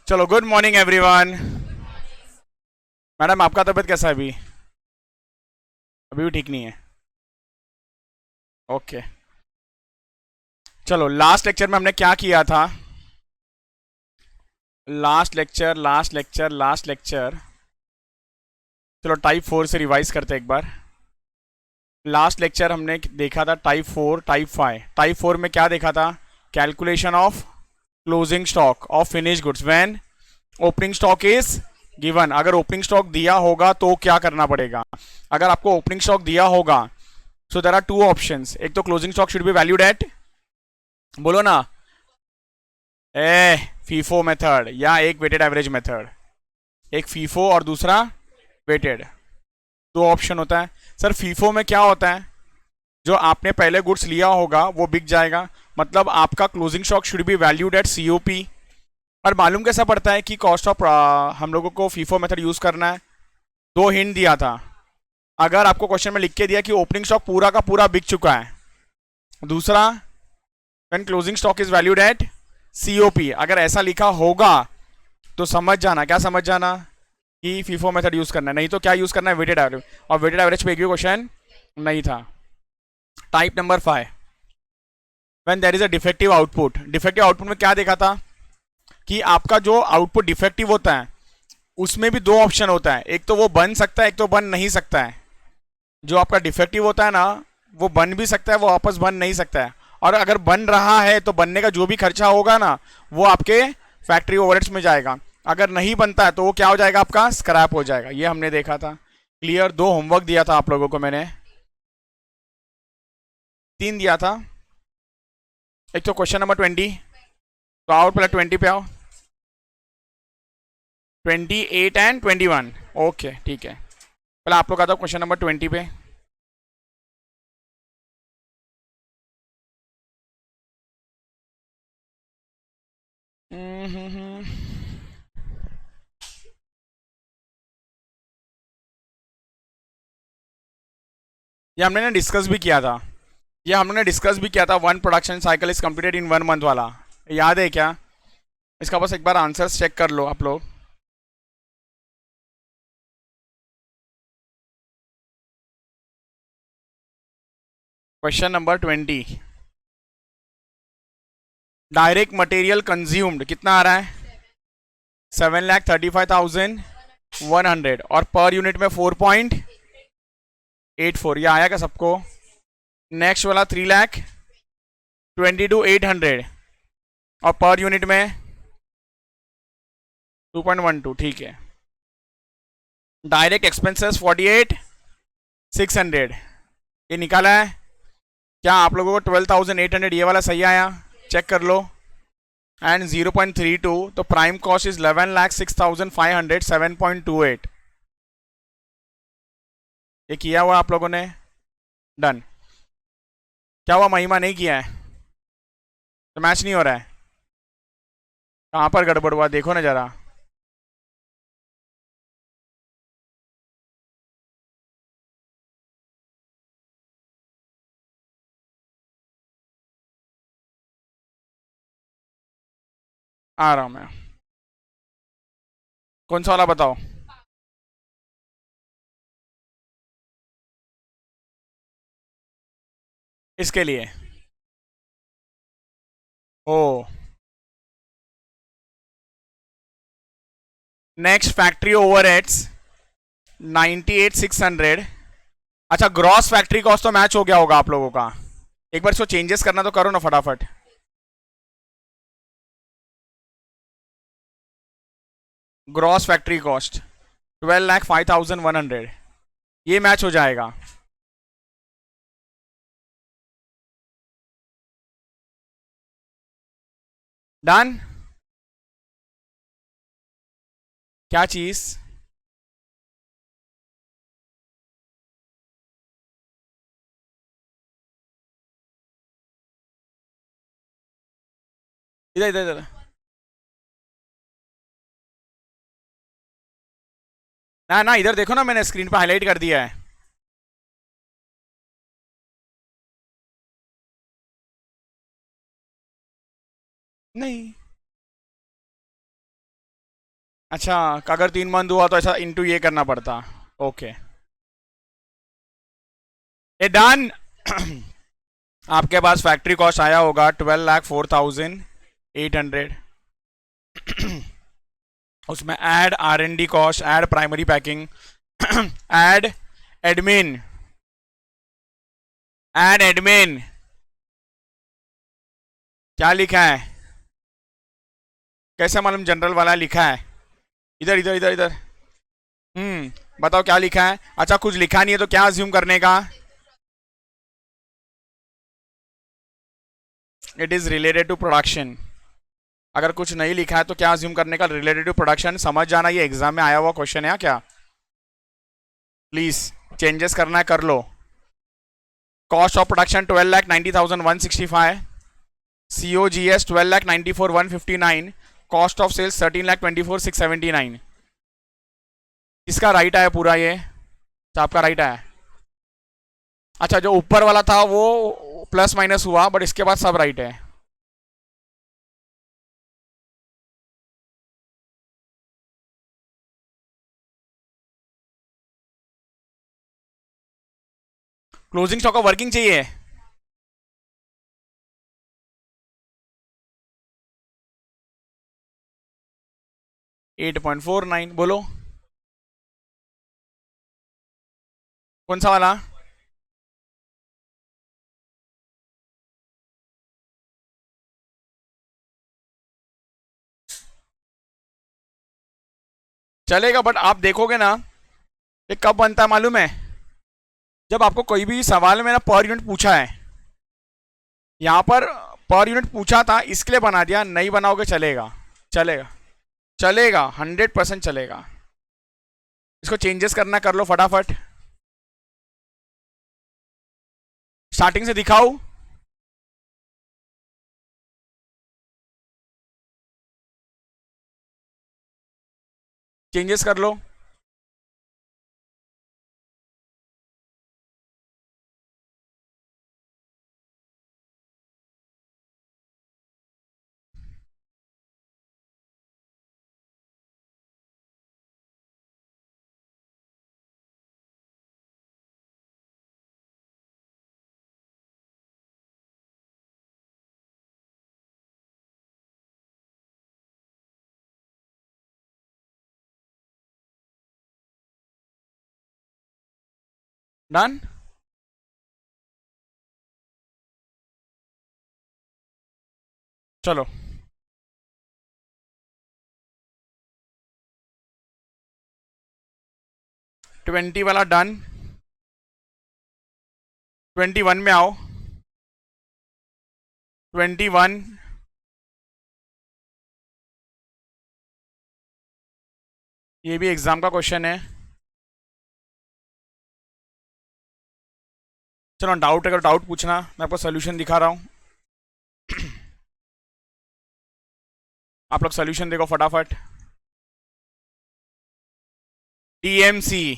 चलो, good morning everyone. Madam, आपका तबीयत कैसा है अभी? अभी भी ठीक नहीं है? ओके। चलो, लास्ट लेक्चर में हमने क्या किया था? Last lecture. चलो, टाइप 4 से रिवाइज करते हैं एक बार। लास्ट लेक्चर हमने देखा था टाइप 4, टाइप 5। टाइप 4 में क्या देखा था? Calculation of closing stock of finish goods when opening stock is given. अगर ओपनिंग स्टॉक दिया होगा तो क्या करना पड़ेगा? अगर आपको ओपनिंग स्टॉक दिया होगा, सो देर आर टू ऑप्शंस। एक तो closing stock should be valued at, बोलो ना, ए फीफो मेथड या एक वेटेड एवरेज मेथड। एक फीफो और दूसरा वेटेड। दो ऑप्शन होता है। सर, फीफो में क्या होता है? जो आपने पहले गुड्स लिया होगा वो बिक जाएगा, मतलब आपका closing stock should be valued at COP. और मालूम कैसा पड़ता है कि कॉस्ट ऑफ हम लोगों को फीफो मेथड यूज करना है? दो हिंट दिया था। अगर आपको क्वेश्चन में लिख के दिया कि ओपनिंग स्टॉक पूरा का पूरा बिक चुका है, दूसरा when closing stock is valued at COP, अगर ऐसा लिखा होगा तो समझ जाना। क्या समझ जाना? कि फीफो मेथड यूज करना है। नहीं तो क्या यूज करना है? Weighted average. और वेटेड एवरेज पे एक भी क्वेश्चन नहीं था। Type number 5, when there is a defective output. Defective output में क्या देखा था कि आपका जो आउटपुट डिफेक्टिव होता है उसमें भी दो ऑप्शन होता है। एक तो वो बन सकता है, एक तो बन नहीं सकता है। जो आपका डिफेक्टिव होता है ना, वो बन भी सकता है, वो वापस बन नहीं सकता है। और अगर बन रहा है तो बनने का जो भी खर्चा होगा ना, वो आपके फैक्ट्री ओवरहेड्स में जाएगा। अगर नहीं बनता है तो वो क्या हो जाएगा? आपका स्क्रैप हो जाएगा। ये हमने देखा था। क्लियर? दो होमवर्क दिया था आप लोगों को मैंने, तीन दिया था। एक तो क्वेश्चन नंबर 20, तो आओ पहले 20 पे आओ। 28 एंड 21। ओके, ठीक है। पहले आप लोग आता क्वेश्चन नंबर 20 पे। ये हमने ना डिस्कस भी किया था। ये हमने डिस्कस भी किया था। One production cycle is completed in 1 month वाला। याद है क्या? इसका बस एक बार आंसर्स चेक कर लो आप लोग। Question number 20, direct material consumed कितना आ रहा है? 7,35,100 और पर यूनिट में 4.84। ये आया क्या सबको? नेक्स्ट वाला 3,22,800 और पर यूनिट में 2.12। ठीक है। डायरेक्ट एक्सपेंसेस 48,600 ये निकाला है। क्या आप लोगों को 12,800 ये वाला सही आया? चेक कर लो। एंड 0.32, तो प्राइम कॉस्ट इज 11,06,500, 7.28। ये किया हुआ आप लोगों ने? डन। क्या हुआ? महिमा नहीं किया है तो मैच नहीं हो रहा है? कहाँ पर गड़बड़ हुआ देखो ना जरा। आ रहा हूँ मैं। कौन सा वाला बताओ? इसके लिए ओ, नेक्स्ट फैक्ट्री ओवरहेड्स 98,600। अच्छा, ग्रॉस फैक्ट्री कॉस्ट तो मैच हो गया होगा आप लोगों का। एक बार इसको चेंजेस करना तो करो ना फटाफट। ग्रॉस फैक्ट्री कॉस्ट 12,05,100, ये मैच हो जाएगा। डन। क्या चीज? इधर इधर इधर। ना ना, इधर देखो ना, मैंने स्क्रीन पे हाईलाइट कर दिया है। नहीं, अच्छा, अगर 3 मंथ हुआ तो ऐसा इंटू ये करना पड़ता। ओके, ए डन। आपके पास फैक्ट्री कॉस्ट आया होगा 12,04,800। उसमें add R&D cost, add primary packing, add admin, add admin, क्या लिखा है? कैसे मालूम जनरल वाला लिखा है? इधर इधर इधर इधर। बताओ क्या लिखा है? अच्छा, कुछ लिखा नहीं है तो क्या अज्यूम करने का? It is related to production. अगर कुछ नहीं लिखा है तो क्या अज्यूम करने का? Related to production. समझ जाना, ये एग्जाम में आया हुआ क्वेश्चन है क्या? प्लीज, चेंजेस करना है कर लो। Cost of production 12,90,165, COGS 12,94,159, cost of sales 13,24,679। किसका राइट आया पूरा ये? तो आपका राइट आया। अच्छा, जो ऊपर वाला था वो प्लस माइनस हुआ, बट इसके बाद सब राइट है। क्लोजिंग स्टॉक ऑफ वर्किंग चाहिए। 8.49 बोलो। कौन सा वाला? चलेगा, बट आप देखोगे ना, ये कब बनता है मालूम है? जब आपको कोई भी सवाल में ना पर यूनिट पूछा है, यहाँ पर यूनिट पूछा था इसके लिए बना दिया। नहीं बनाओगे चलेगा, चलेगा, चलेगा, 100% चलेगा। इसको चेंजेस करना कर लो फटाफट। स्टार्टिंग से दिखाओ। चेंजेस कर लो। डन। चलो, 20 वाला डन। 21 में आओ। 21। ये भी एग्जाम का क्वेश्चन है। चलो, डाउट अगर डाउट पूछना, मैं आपको सोल्यूशन दिखा रहा हूँ। आप लोग सोल्यूशन देखो फटाफट। DMC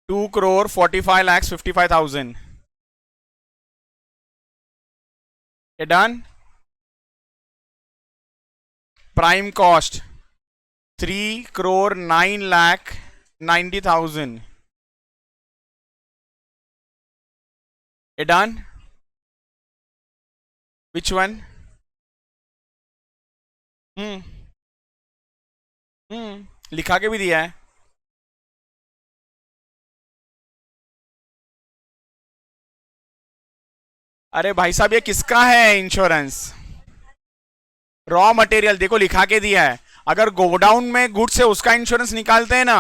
2,45,55,000। ये डन। Prime cost 3,09,90,000। ये डन। Which one? हम्म लिखा के भी दिया है। अरे भाई साहब, ये किसका है इंश्योरेंस? रॉ मटेरियल देखो, लिखा के दिया है। अगर गोडाउन में गुड्स है उसका इंश्योरेंस निकालते हैं ना,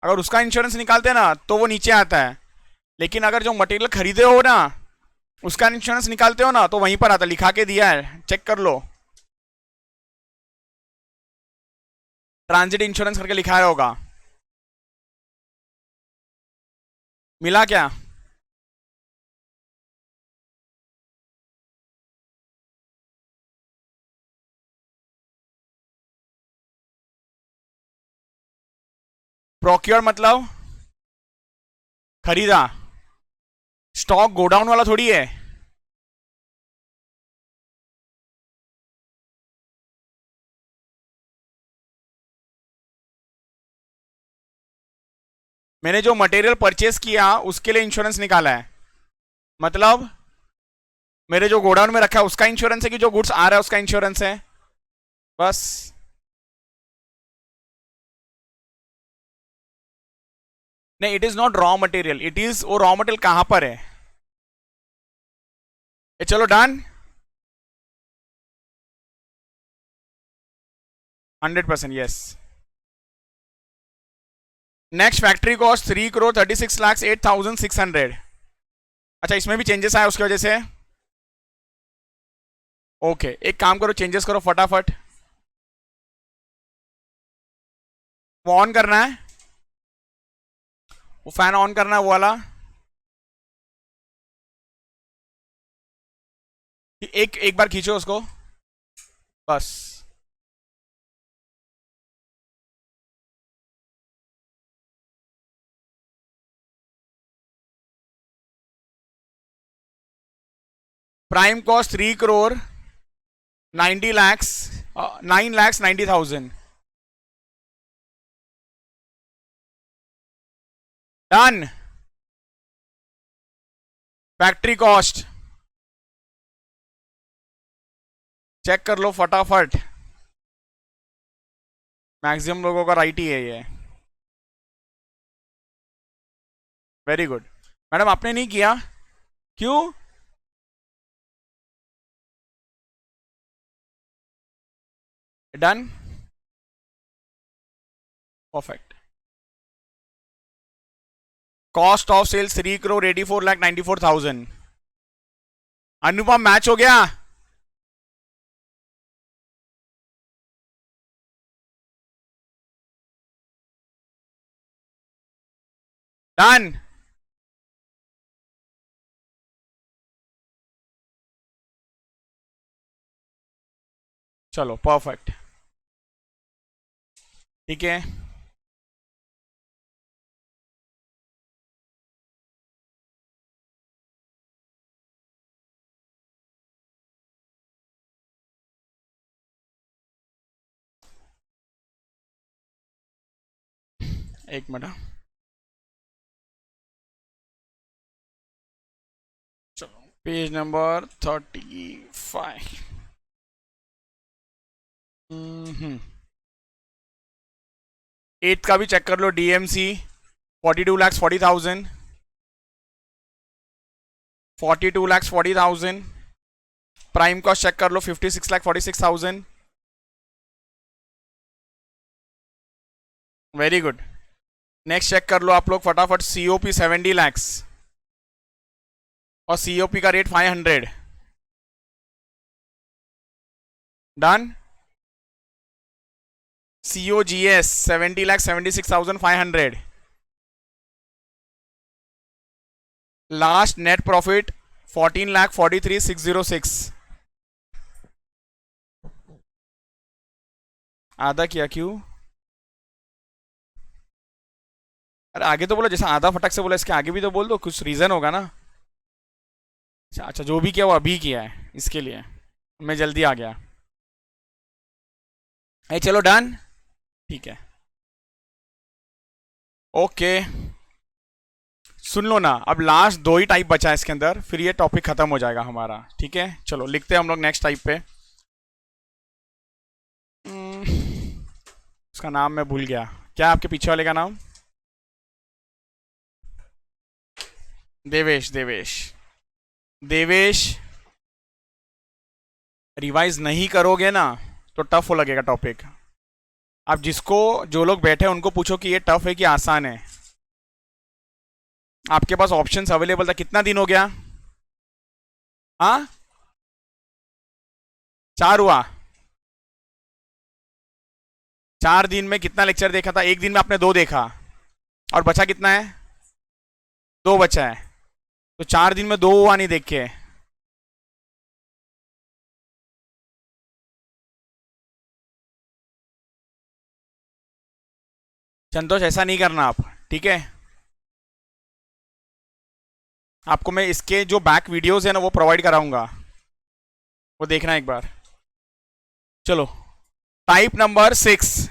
अगर उसका इंश्योरेंस निकालते हैं ना तो वो नीचे आता है। लेकिन अगर जो मटेरियल खरीदे हो ना, उसका इंश्योरेंस निकालते हो ना, तो वहीं पर आता है। लिखा के दिया है, चेक कर लो। ट्रांजिट इंश्योरेंस करके लिखा होगा। मिला क्या? प्रोक्योर मतलब खरीदा। स्टॉक गोडाउन वाला थोड़ी है। मैंने जो मटेरियल परचेस किया उसके लिए इंश्योरेंस निकाला है, मतलब मेरे जो गोडाउन में रखा है उसका इंश्योरेंस है कि जो गुड्स आ रहा है उसका इंश्योरेंस है, बस। नहीं, it is not raw material, it is, वो रॉ मटेरियल कहां पर है। चलो done, 100% yes. Next factory cost 3,36,08,600। अच्छा, इसमें भी चेंजेस आया उसकी वजह से। ओके, एक काम करो, चेंजेस करो फटाफट। वो ऑन करना है, वो फैन ऑन करना है, वो वाला। एक एक बार खींचो उसको, बस। Prime cost 3,90,00,000, 9,90,000। Done. Factory cost check कर लो फटाफट, मैक्सिमम लोगों का राइट ही है ये। Very good. मैडम आपने नहीं किया, क्यों? Done, perfect. Cost of sales 3,84,94,000। Anupam match हो गया। डन। चलो परफेक्ट, ठीक है। एक मिनट, चलो पेज नंबर 35। एट का भी चेक कर लो, डीएमसी 42,40,000, 42,40,000। प्राइम कॉस्ट चेक कर लो, 56,46,000। Very good. नेक्स्ट चेक कर लो आप लोग फटाफट, सीओपी 70 lakhs और सीओपी का rate 500। Done. COGS 70,76,500। Last net profit 14,43,606। आधा किया क्यों? अरे आगे तो बोलो, जैसा आधा फटक से बोला इसके आगे भी तो बोल दो, कुछ रीजन होगा ना। अच्छा, जो भी किया वो अभी किया है, इसके लिए मैं जल्दी आ गया। चलो डन, ठीक है। ओके, सुन लो ना, अब लास्ट दो ही टाइप बचा है इसके अंदर, फिर ये टॉपिक खत्म हो जाएगा हमारा, ठीक है। चलो लिखते हैं हम लोग नेक्स्ट टाइप पे। उसका नाम मैं भूल गया, क्या आपके पीछे वाले का नाम? देवेश, देवेश, देवेश। रिवाइज नहीं करोगे ना तो टफ हो लगेगा टॉपिक। आप जिसको, जो लोग बैठे हैं उनको पूछो कि ये टफ है कि आसान है। आपके पास ऑप्शंस अवेलेबल था, कितना दिन हो गया? हाँ, 4 हुआ। 4 दिन में कितना लेक्चर देखा था? एक दिन में आपने 2 देखा, और बचा कितना है? 2 बचा है, तो 4 दिन में 2 हुआ नहीं देख के। संतोष ऐसा नहीं करना आप, ठीक है। आपको मैं इसके जो बैक वीडियोस है ना वो प्रोवाइड कराऊंगा, वो देखना एक बार। चलो, type number 6।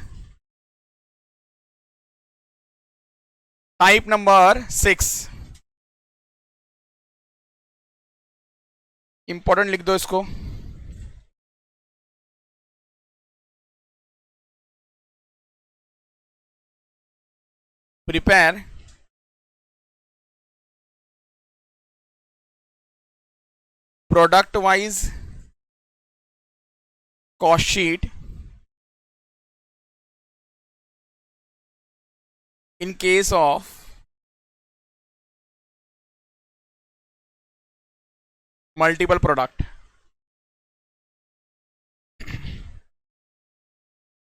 Type number 6, important लिख दो इसको। Prepare product wise cost sheet in case of multiple product।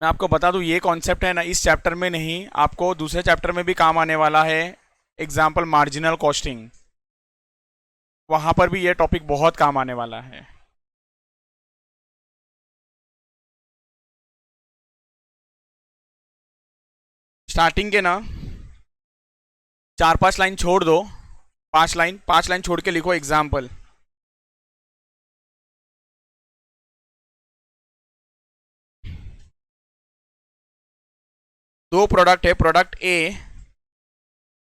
मैं आपको बता दूं ये कॉन्सेप्ट है ना इस चैप्टर में नहीं, आपको दूसरे चैप्टर में भी काम आने वाला है। एग्जाम्पल मार्जिनल कॉस्टिंग, वहां पर भी ये टॉपिक बहुत काम आने वाला है। स्टार्टिंग के ना 4-5 लाइन छोड़ दो, 5 लाइन छोड़ के लिखो एग्जाम्पल। दो प्रोडक्ट है, product A,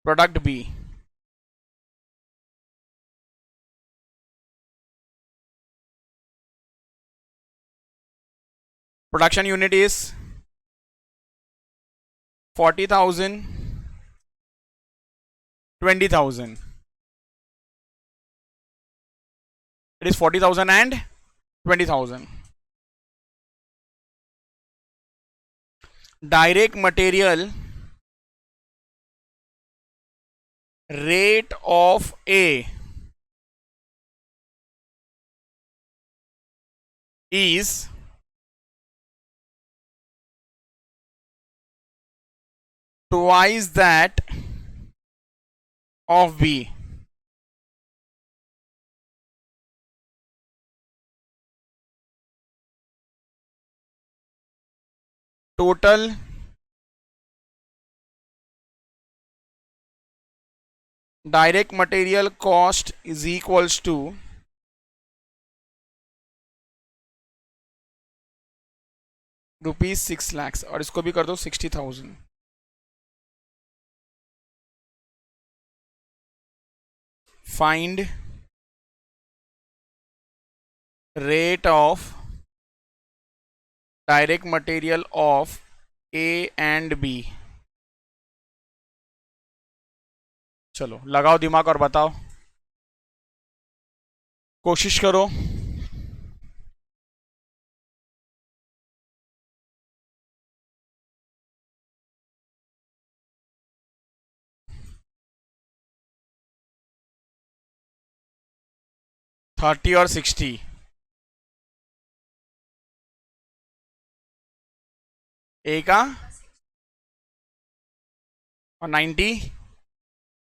product B. Production unit is 40,000, 20,000। It is 40,000 and 20,000। Direct material rate of A is twice that of B। Total direct material cost is equals to ₹6 lakhs, और इसको भी कर दो 60,000। Find rate of direct material of A and B. चलो लगाओ दिमाग और बताओ, कोशिश करो। थर्टी और 60, ए का और 90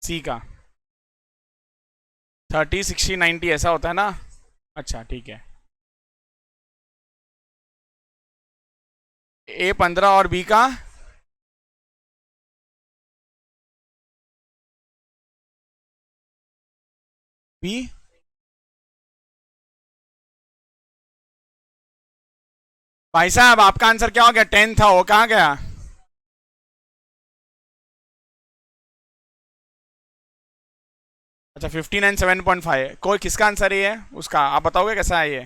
सी का। 30, 60, 90 ऐसा होता है ना। अच्छा ठीक है, ए 15 और बी का बी। भाई साहब आपका आंसर क्या हो गया? 10 था, वो कहाँ गया? अच्छा 15 एंड 7.5। कोई किसका आंसर ये है उसका आप बताओगे कैसा है ये?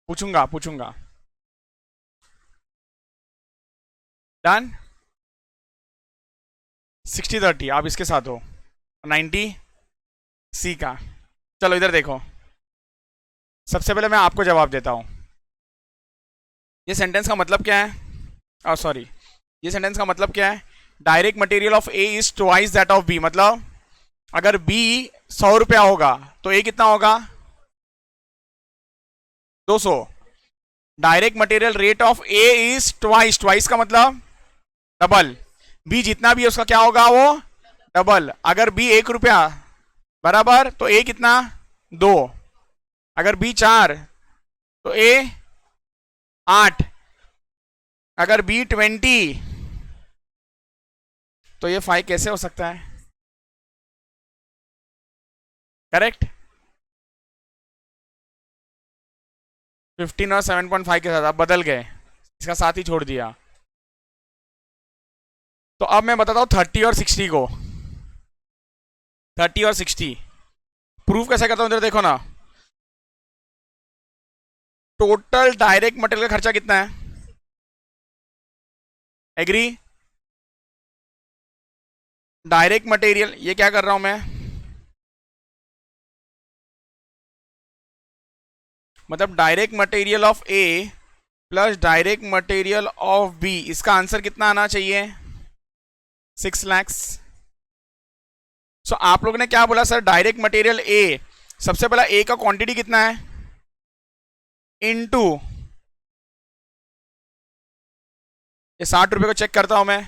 पूछूंगा पूछूंगा। डन। 60-30 आप इसके साथ हो, 90 सी का। चलो इधर देखो, सबसे पहले मैं आपको जवाब देता हूं। ये सेंटेंस का मतलब क्या है? सॉरी, ये सेंटेंस का मतलब क्या है? Direct material of A is twice that of B. मतलब अगर बी 100 रुपया होगा तो ए कितना होगा? 200। Direct material rate of A is twice, twice का मतलब डबल। बी जितना भी है उसका क्या होगा? वो डबल। अगर बी 1 रुपया बराबर तो ए कितना? 2। अगर बी 4 तो ए 8। अगर बी 20 तो ये 5 कैसे हो सकता है? करेक्ट। 15 और 7.5 के साथ आप बदल गए, इसका साथ ही छोड़ दिया। तो अब मैं बताता हूं 30 और 60 को। 30 और 60। प्रूफ कैसे करता हूं इधर देखो ना, टोटल डायरेक्ट मटेरियल का खर्चा कितना है, एग्री। डायरेक्ट मटेरियल, ये क्या कर रहा हूं मैं, मतलब direct material of A plus direct material of B, इसका आंसर कितना आना चाहिए, 6 लैक्स। सो आप लोगों ने क्या बोला सर, डायरेक्ट मटेरियल ए, सबसे पहला ए का क्वांटिटी कितना है, इनटू, ये 60 रुपए को चेक करता हूं मैं,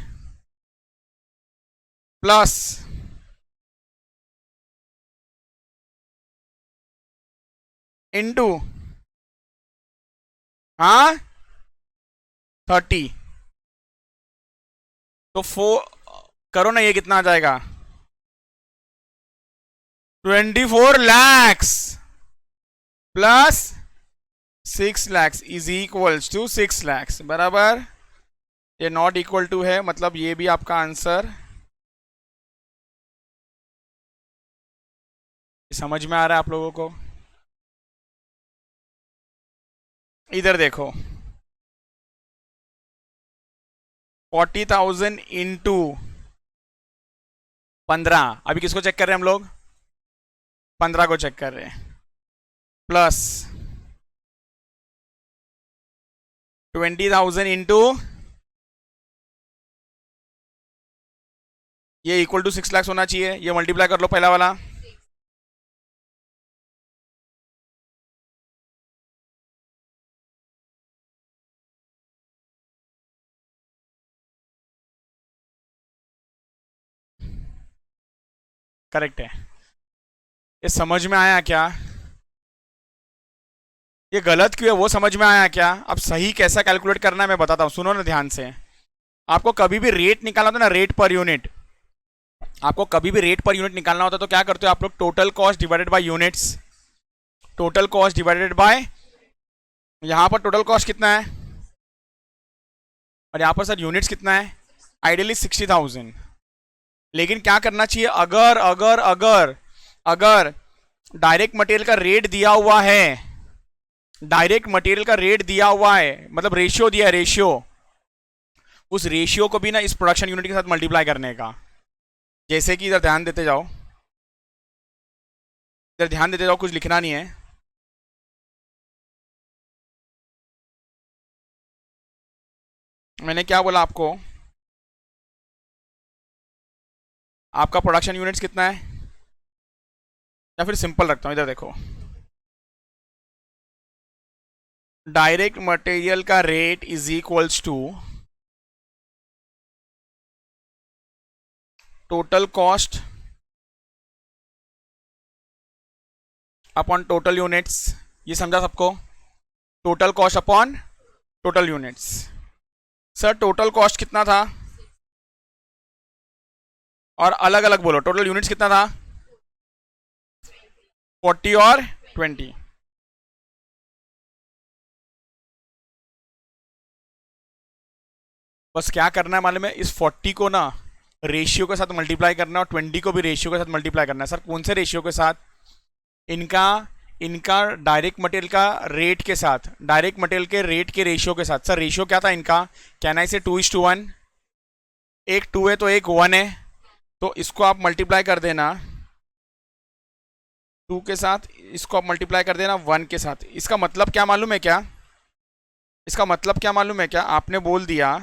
प्लस इनटू, हाँ 30, तो 4 करो ना, ये कितना आ जाएगा, 24 lakhs plus 6 lakhs is equals to 6 lakhs, बराबर। ये नॉट इक्वल टू है, मतलब ये भी आपका आंसर, समझ में आ रहा है आप लोगों को। इधर देखो, 40,000 इंटू 15, अभी किसको चेक कर रहे हैं हम लोग, 15 को चेक कर रहे हैं, प्लस 20,000 इंटू, ये इक्वल टू 6 लैक्स होना चाहिए, ये मल्टीप्लाई कर लो पहला वाला, करेक्ट है। ये समझ में आया क्या, ये गलत क्यों है वो समझ में आया क्या, अब सही कैसा कैलकुलेट करना है मैं बताता हूं, सुनो ना ध्यान से। आपको कभी भी रेट निकालना होता है ना, रेट पर यूनिट, आपको कभी भी रेट पर यूनिट निकालना होता है तो क्या करते हो आप लोग, total cost divided by units, total cost divided bye, यहां पर टोटल कॉस्ट कितना है और यहां पर सर यूनिट्स कितना है, आइडियली 60,000। लेकिन क्या करना चाहिए, अगर अगर अगर अगर डायरेक्ट मटेरियल का रेट दिया हुआ है, डायरेक्ट मटेरियल का रेट दिया हुआ है, मतलब रेशियो दिया है, रेशियो, उस रेशियो को भी ना इस प्रोडक्शन यूनिट के साथ मल्टीप्लाई करने का। जैसे कि इधर ध्यान देते जाओ, इधर ध्यान देते जाओ, कुछ लिखना नहीं है, मैंने क्या बोला आपको, आपका प्रोडक्शन यूनिट्स कितना है, या फिर सिंपल रखता हूं, इधर देखो, डायरेक्ट मटेरियल का rate is equals to total cost upon total units, ये समझा सबको, total cost upon total units. Sir total cost कितना था, और अलग अलग बोलो, टोटल यूनिट्स कितना था, 40 और 20। बस क्या करना है मालूम है, इस 40 को ना रेशियो के साथ मल्टीप्लाई करना है और 20 को भी रेशियो के साथ मल्टीप्लाई करना है। सर कौन से रेशियो के साथ, इनका इनका डायरेक्ट मटेरियल का रेट के साथ, डायरेक्ट मटेरियल के रेट के रेशियो के साथ। सर रेशियो क्या था इनका, कैन आई से 2:1, एक 2 है तो एक 1 है, तो इसको आप मल्टीप्लाई कर देना 2 के साथ, इसको आप मल्टीप्लाई कर देना 1 के साथ। इसका मतलब क्या मालूम है क्या, इसका मतलब क्या मालूम है क्या, आपने बोल दिया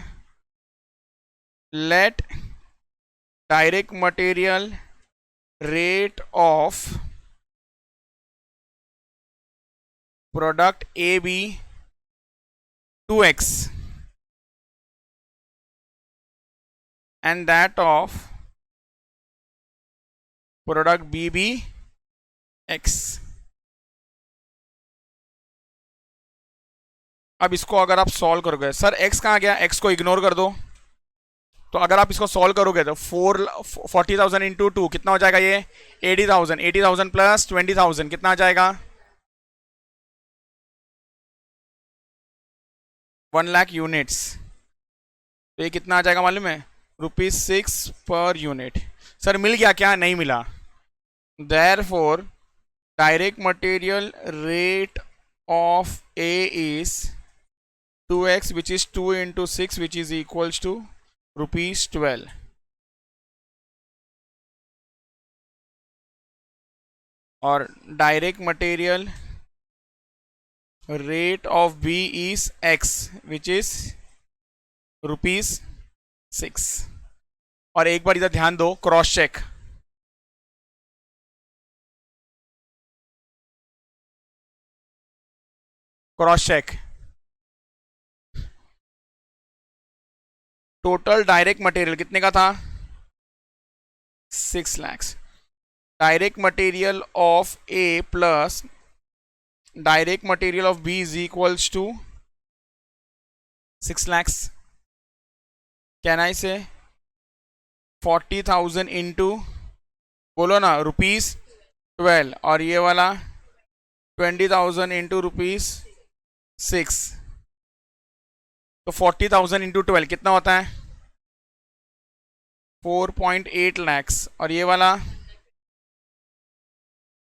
let direct material rate of product A B 2x and that of product B B x। अब इसको अगर आप सॉल्व करोगे, सर x कहाँ गया, x को इग्नोर कर दो, तो अगर आप इसको सॉल्व करोगे तो 40,000 इंटू 2 कितना हो जाएगा, ये 80,000, 80,000 प्लस 20,000 कितना आ जाएगा, 1 लाख यूनिट्स, तो ये कितना आ जाएगा मालूम है, ₹6 पर यूनिट। सर मिल गया क्या, नहीं मिला, Therefore, direct material rate of A is 2x, which is 2 into 6, which is equals to rupees 12. Or direct material rate of B is x, which is rupees 6. और एक बार इधर ध्यान दो, cross check. Cross check. Total direct material कितने का था? 6 lakhs. Direct material of A plus direct material of B is equals to 6 lakhs. Can I say 40,000 into, बोलो ना, रुपीज 12, और ये वाला 20,000 इंटू रुपीज 6. तो 40,000 इंटू 12 कितना होता है? 4.8 lakhs. और ये वाला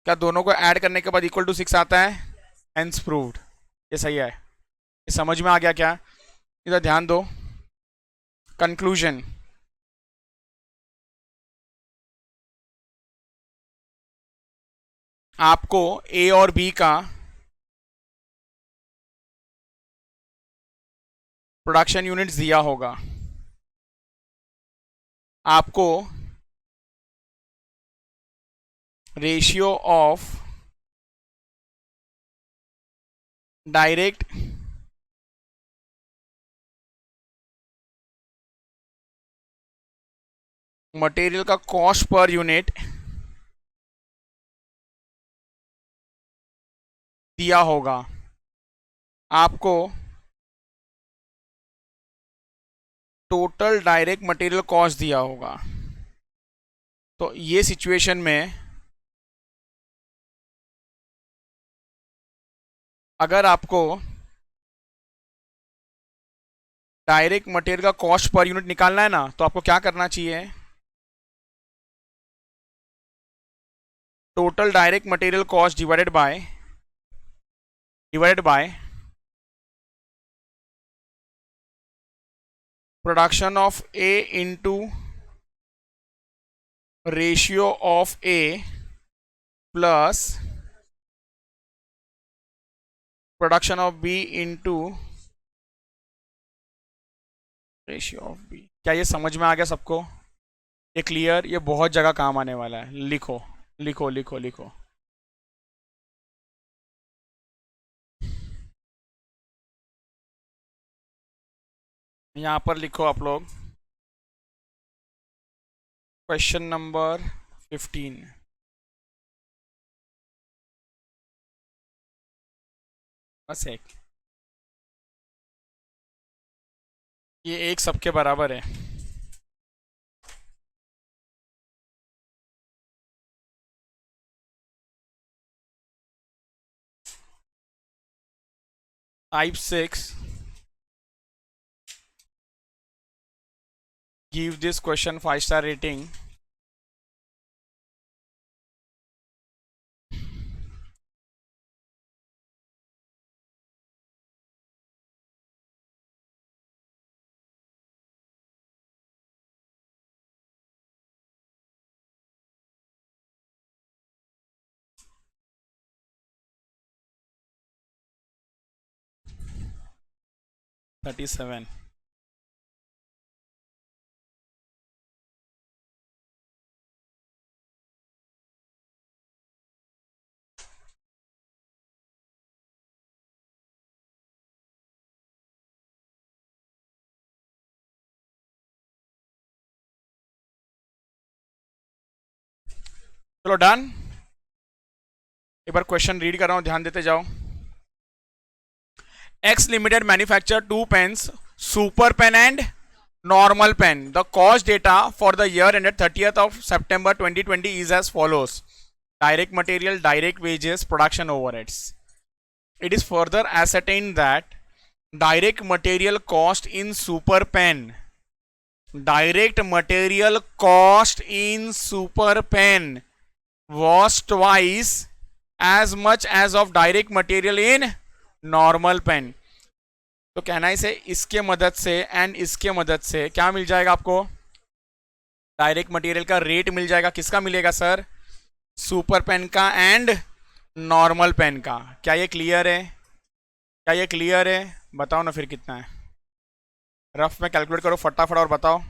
क्या दोनों को ऐड करने के बाद इक्वल टू 6 आता है? Hence proved. ये सही है. ये समझ में आ गया क्या? इधर ध्यान दो. कंक्लूजन. आपको ए और बी का प्रोडक्शन यूनिट्स दिया होगा. आपको रेशियो ऑफ डायरेक्ट मटेरियल का कॉस्ट पर यूनिट दिया होगा. आपको टोटल डायरेक्ट मटेरियल कॉस्ट दिया होगा. तो ये सिचुएशन में अगर आपको डायरेक्ट मटेरियल का कॉस्ट पर यूनिट निकालना है ना, तो आपको क्या करना चाहिए? Total direct material cost divided by production of A into ratio of A plus production of B into ratio of B. क्या ये समझ में आ गया सबको? ये क्लियर? ये बहुत जगह काम आने वाला है. लिखो लिखो लिखो लिखो. यहां पर लिखो आप लोग. Question number 15. बस एक, ये एक सबके बराबर है. Type 6. Give this question 5-star rating. $37. चलो डन. एक बार क्वेश्चन रीड कर रहा हूं, ध्यान देते जाओ. X Limited manufacture 2 pens, super pen and normal pen. The cost data for the year ended 30th of September 2020 is as follows: direct material, direct wages, production overheads. It is further ascertained that direct material cost in super pen, direct material cost in super pen was twice as much as of direct material in normal pen. तो कहना इसे इसके मदद से and इसके मदद से क्या मिल जाएगा आपको? डायरेक्ट मटेरियल का रेट मिल जाएगा. किसका मिलेगा सर? सुपर पेन का एंड नॉर्मल पेन का. क्या ये क्लियर है? क्या ये क्लियर है? बताओ ना फिर कितना है. रफ में कैलकुलेट करो फटाफट और बताओ.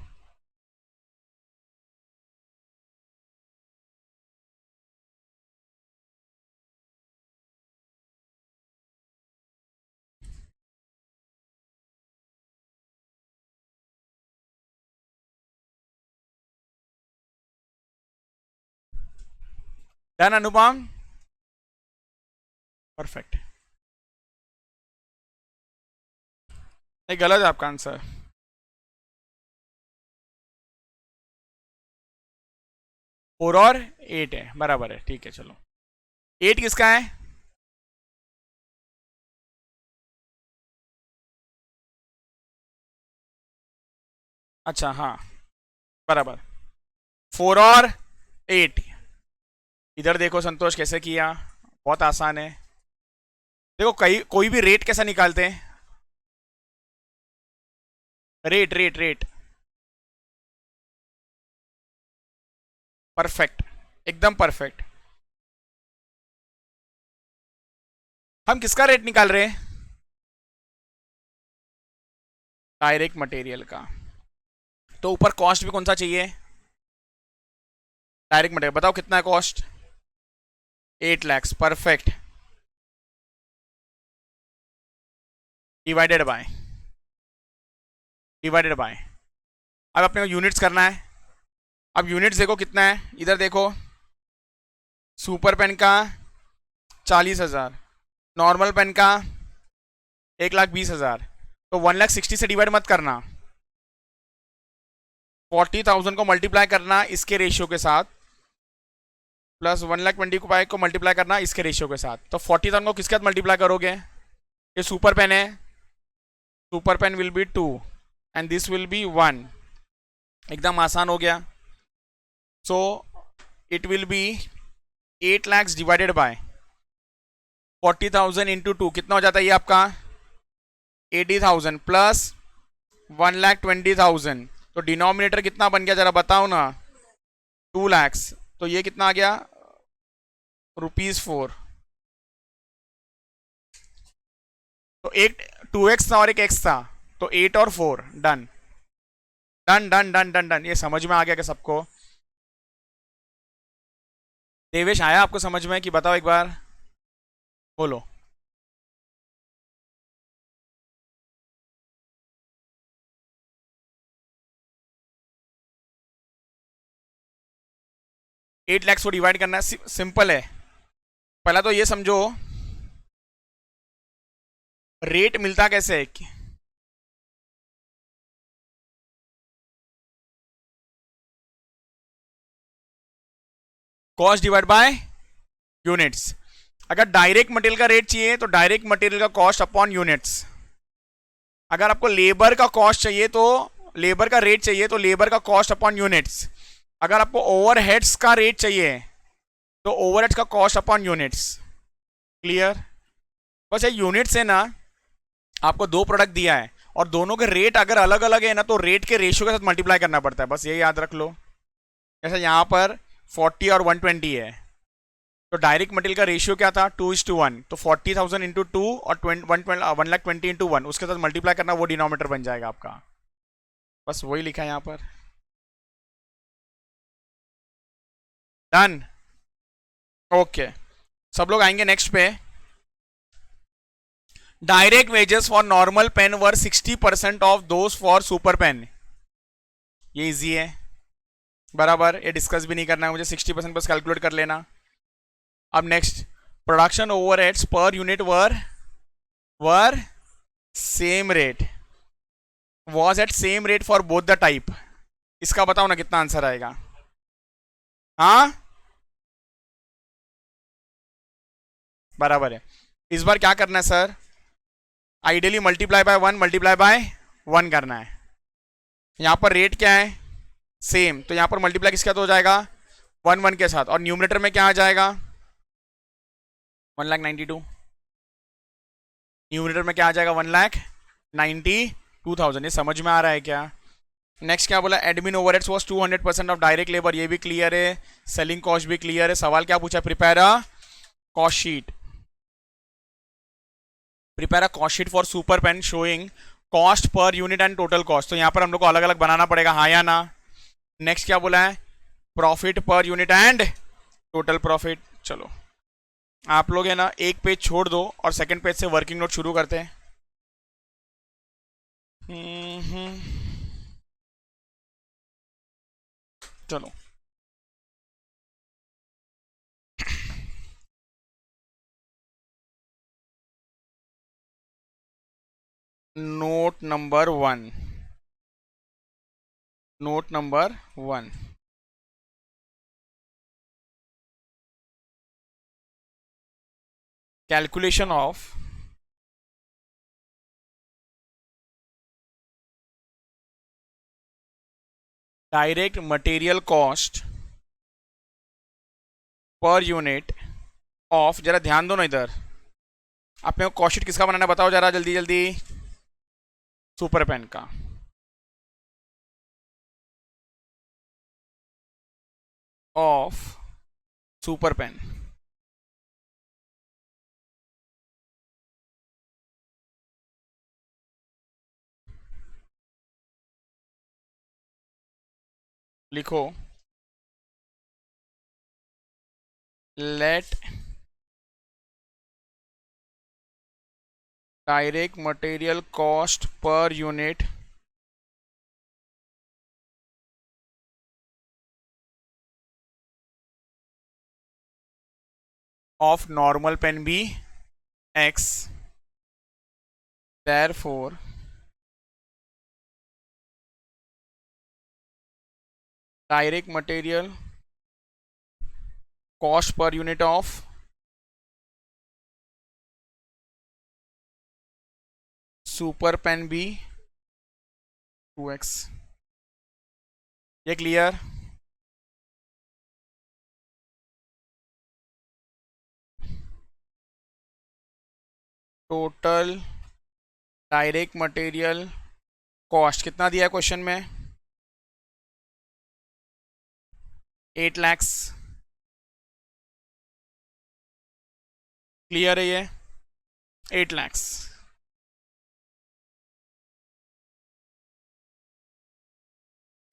डन अनुपम? परफेक्ट. नहीं, गलत है आपका आंसर. फोर और 8 है. बराबर है. ठीक है चलो. 8 किसका है? अच्छा हाँ बराबर. 4 और 8. इधर देखो संतोष कैसे किया. बहुत आसान है. देखो कोई भी रेट कैसा निकालते हैं? Rate rate rate. परफेक्ट. एकदम परफेक्ट. हम किसका रेट निकाल रहे हैं? डायरेक्ट मटेरियल का. तो ऊपर कॉस्ट भी कौन सा चाहिए? Direct material. बताओ कितना है cost? 8 lakhs. Perfect. Divided by अब अपने को यूनिट्स करना है. अब यूनिट्स देखो कितना है. इधर देखो. सुपर पेन का 40,000, नॉर्मल पेन का 1,20,000. तो 1,60,000 से डिवाइड मत करना. 40,000 को मल्टीप्लाई करना इसके रेशियो के साथ, प्लस 1,20,000 को मल्टीप्लाई करना इसके रेशियो के साथ. तो 40,000 को किसके साथ मल्टीप्लाई करोगे? ये सुपर पेन है. Super pen will be 2 and this will be 1. एकदम आसान हो गया. So it will be 8 lakhs divided by 40,000 into 2. कितना हो जाता है ये आपका? 80,000 प्लस 1,20,000. तो डिनोमिनेटर कितना बन गया जरा बताओ ना? 2 lakhs. तो ये कितना आ गया? ₹4. तो एक 2x था और एक x था. तो 8 और 4. Done done done done done done. ये समझ में आ गया क्या सबको? देवेश आया आपको समझ में कि बताओ एक बार बोलो. एट लैक्स को डिवाइड करना सिंपल है. पहला तो ये समझो रेट मिलता कैसे है. Cost divide by units. अगर डायरेक्ट मटेरियल का रेट चाहिए तो डायरेक्ट मटेरियल का कॉस्ट अपॉन यूनिट्स. अगर आपको लेबर का कॉस्ट चाहिए तो लेबर का रेट चाहिए तो लेबर का कॉस्ट अपॉन यूनिट्स. अगर आपको ओवरहेड्स का रेट चाहिए तो ओवरहेड्स का कॉस्ट अपॉन यूनिट्स. क्लियर? बस ये यूनिट्स है ना. आपको 2 प्रोडक्ट दिया है और दोनों के रेट अगर अलग अलग है ना तो रेट के रेशियो के साथ मल्टीप्लाई करना पड़ता है. बस ये याद रख लो. जैसे यहाँ पर 40 और 120 है तो डायरेक्ट मटेरियल का रेशियो क्या था? 2:1. तो 40,000 इंटू 2 और 1,20,000 इंटू 1 उसके साथ मल्टीप्लाई करना, वो डिनोमिनेटर बन जाएगा आपका. बस वही लिखा है यहाँ पर. डन. ओके सब लोग आएंगे नेक्स्ट पे. Direct wages for normal pen were 60% of those for super pen. ये इजी है. बराबर. ये डिस्कस भी नहीं करना है मुझे. 60% बस कैलकुलेट कर लेना. अब next. Production overheads per unit were same rate. Was at same rate for both the type. इसका बताओ ना कितना आंसर आएगा. हाँ बराबर है. इस बार क्या करना है सर? आइडियली मल्टीप्लाई बाय 1 करना है. यहां पर रेट क्या है? सेम. तो यहां पर मल्टीप्लाई किसके साथ हो जाएगा? वन वन के साथ, और न्यूमरेटर में क्या आ जाएगा 1,92,000, न्यूमरेटर में क्या आ जाएगा 1,92,000। ये समझ में आ रहा है क्या? नेक्स्ट क्या बोला, admin overheads was 200% of direct labour, ये भी क्लियर है। सेलिंग कॉस्ट भी क्लियर है। सवाल क्या पूछा, prepare a cost sheet, prepare a cost sheet for super pen showing cost per unit and total cost. तो यहाँ पर हम लोग को अलग अलग बनाना पड़ेगा, हाँ या ना। नेक्स्ट क्या बोला है, प्रॉफिट पर यूनिट एंड टोटल प्रॉफिट। चलो आप लोग है ना एक पेज छोड़ दो और सेकंड पेज से वर्किंग नोट शुरू करते हैं। चलो note number 1, note number 1, calculation of direct material cost per unit of, जरा ध्यान दो ना इधर, आपने को कॉस्ट शीट किसका बनाना है बताओ जरा जल्दी जल्दी, सुपर पेन का। ऑफ सुपर पेन, लिखो let direct material cost per unit of normal pen be x, therefore direct material cost per unit of super pen B 2x। ये clear? Total direct material cost कितना दिया है question में, 8 lakhs। Clear है ये, 8 lakhs।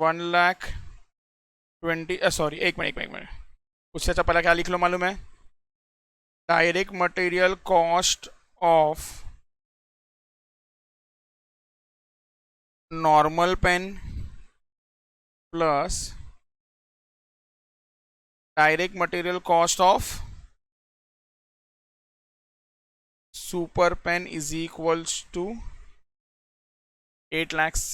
One lakh 20, sorry एक मिनट एक मिनट, उससे अच्छा पहले क्या लिख लो मालूम है, direct material cost of normal pen plus direct material cost of super pen is equals to 8 lakhs।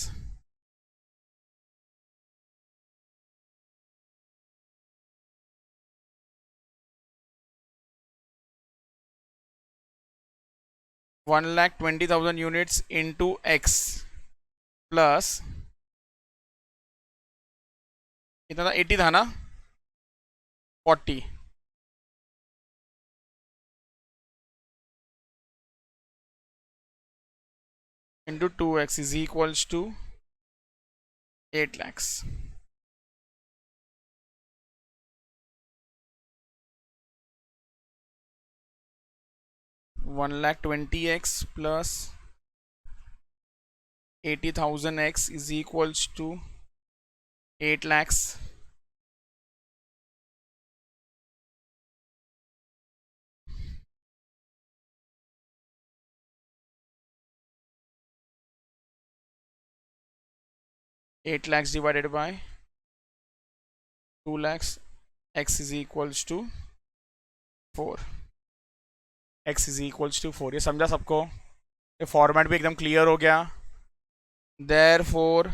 One lakh 20,000 units into x plus कितना था, 80 था ना, 40 into 2x is equals to 8 lakhs। 1,20,000x plus 80,000x is equals to 8 lakhs। Eight lakhs divided bye 2 lakhs, x is equals to 4, x is equals to 4। ये समझा सबको? ये format भी एकदम क्लियर हो गया। Therefore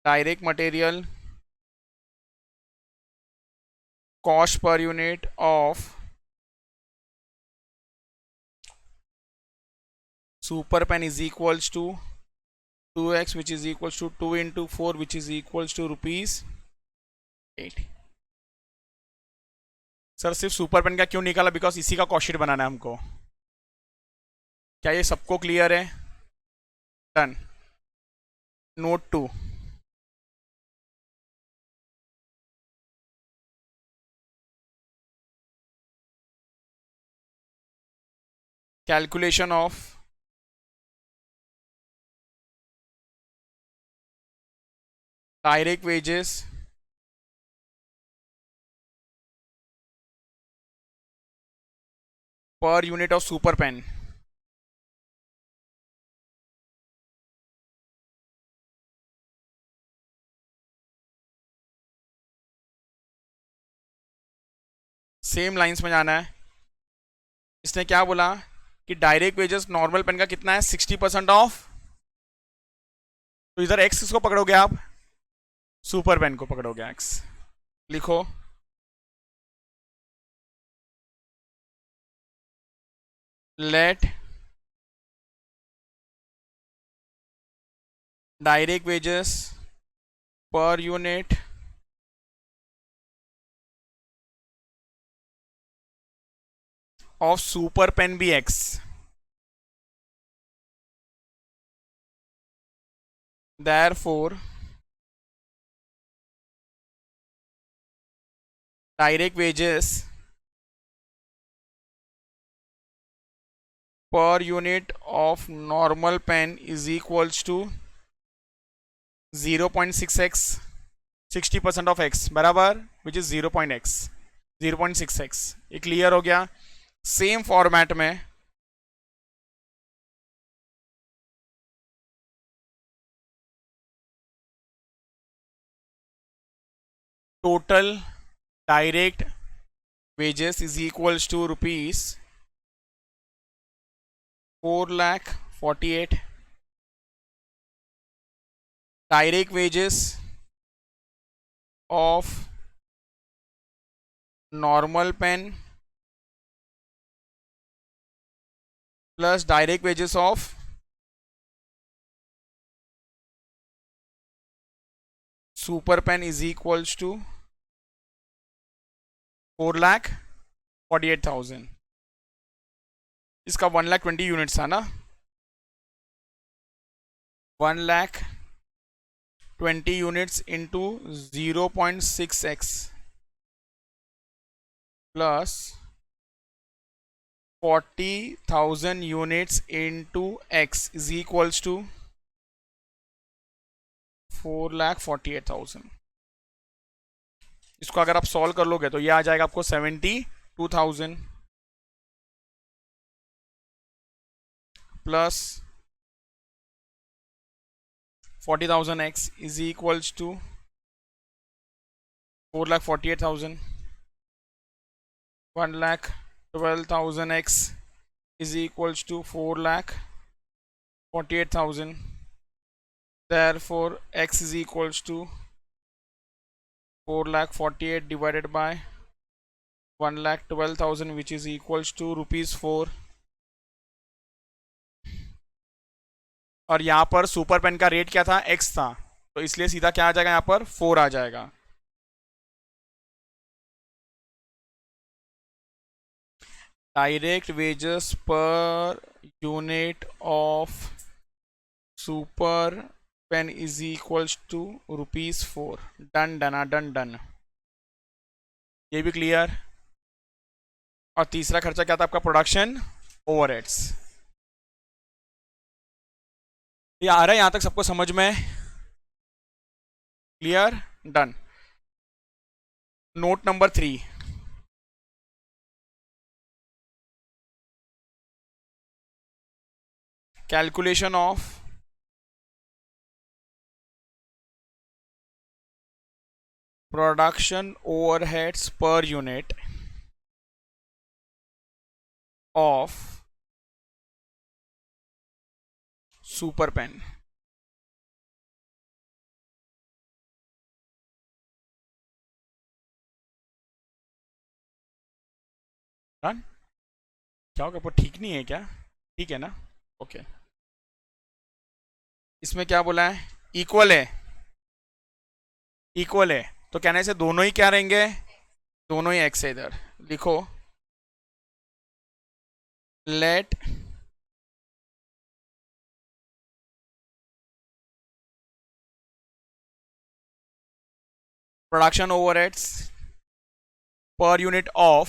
direct material cost per unit of super pen is equals to 2x which is equals to 2 into 4 which is equals to rupees 8. Sir सिर्फ super pen का क्यों निकाला? बिकॉज इसी का कॉस्ट शीट बनाना है हमको. क्या ये सबको क्लियर है? Done. Note 2. Calculation of direct wages per unit of super pen. Same lines में जाना है. इसने क्या बोला कि डायरेक्ट वेजेस नॉर्मल पेन का कितना है? 60% ऑफ. तो इधर एक्स किसको पकड़ोगे आप? सुपर पेन को पकड़ोगे एक्स. लिखो let direct wages per unit of super pen be x. Therefore, direct wages per unit of normal pen is equals to 0.6x 60% of x बराबर विच इज 0.x 0.6x. ये clear हो गया. Same format में total direct wages is equals to rupees 4,48,000. Direct wages of normal pen plus direct wages of super pen is equals to 4,48,000. इसका 1,20,000 units था ना. 1,20,000 units into 0.6x plus 40,000 units into x is equals to 4,48,000. इसको अगर आप solve कर लोगे तो ये आ जाएगा आपको 72,000 plus 40,000 x is equals to 4,48,000. 1,12,000 x is equals to 4,48,000. Therefore, x is equals to 4,48,000 divided by 1,12,000 which is equals to rupees 4. और यहाँ पर सुपर पेन का रेट क्या था? x था. तो इसलिए सीधा क्या आ जाएगा? यहाँ पर 4 आ जाएगा. Direct wages per unit of super pen is equals to rupees 4. Done done done done. ये भी क्लियर. और तीसरा खर्चा क्या था आपका? Production overheads. ये आ रहा है यहां तक सबको समझ में? Clear. Done. Note number 3. Calculation of production overheads per unit of super pen. Done. क्या होगा? ठीक नहीं है क्या? ठीक है ना? ओके. इसमें क्या बोला है, इक्वल है, इक्वल है, तो कहने से दोनों ही क्या रहेंगे, दोनों ही एक्स है। इधर लिखो, let production overheads per unit of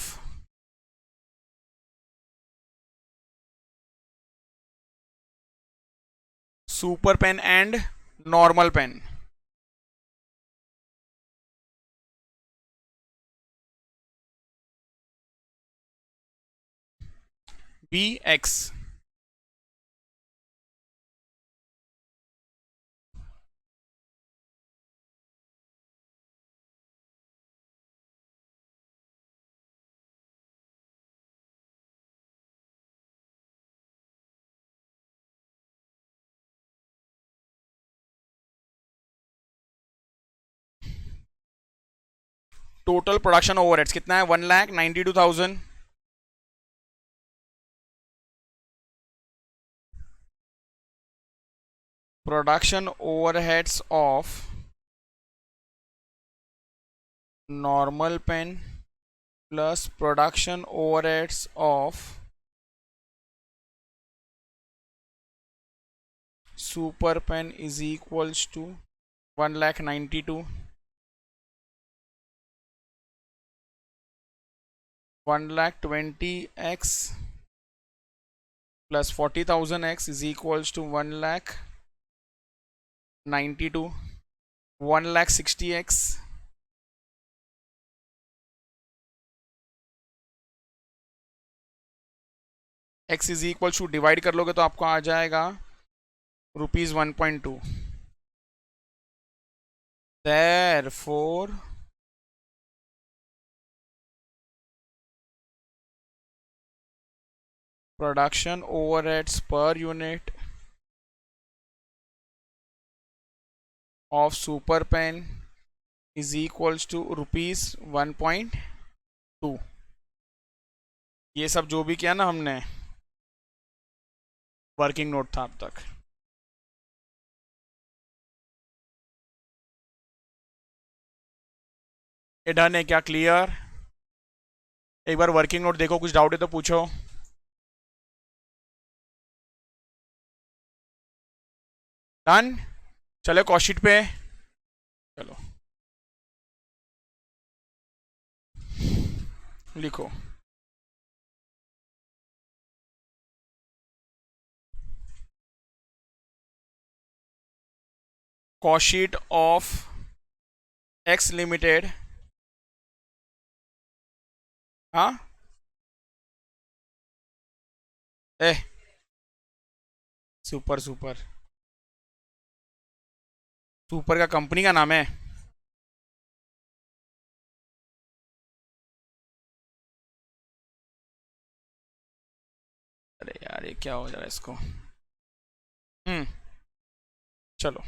super pen and normal pen be x. Total production overheads कितना है, 1,92,000। Production overheads of normal pen plus production overheads of super pen is equals to 1,92,000 1,20,000 x plus 40,000 x is equals to 1,92,000 1,60,000 x x is equal to, divide कर लोगे तो आपको आ जाएगा ₹1.2। Therefore production overheads per unit of super pen is equals to ₹1.2। ये सब जो भी किया ना हमने, वर्किंग नोट था अब तक। ये डन है क्या, क्लियर? एक बार वर्किंग नोट देखो, कुछ डाउट है तो पूछो। डन, चलो कॉस्ट पे, चलो लिखो, cost sheet of x limited. हाँ ए सुपर सुपर सुपर का कंपनी का नाम है। अरे यार ये क्या हो जा रहा है इसको। चलो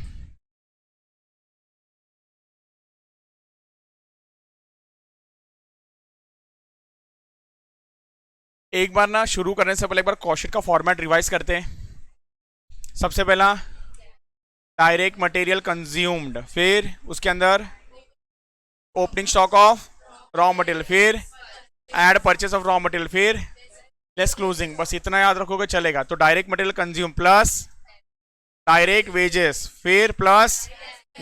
एक बार ना शुरू करने से पहले एक बार कॉस्ट का फॉर्मेट रिवाइज करते हैं। सबसे पहला डायरेक्ट मटेरियल कंज्यूम्ड, फिर उसके अंदर opening stock of raw material, फिर add purchase of raw material, फिर लेस क्लोजिंग। बस इतना याद रखोगे चलेगा। तो direct material consume plus direct wages, फिर प्लस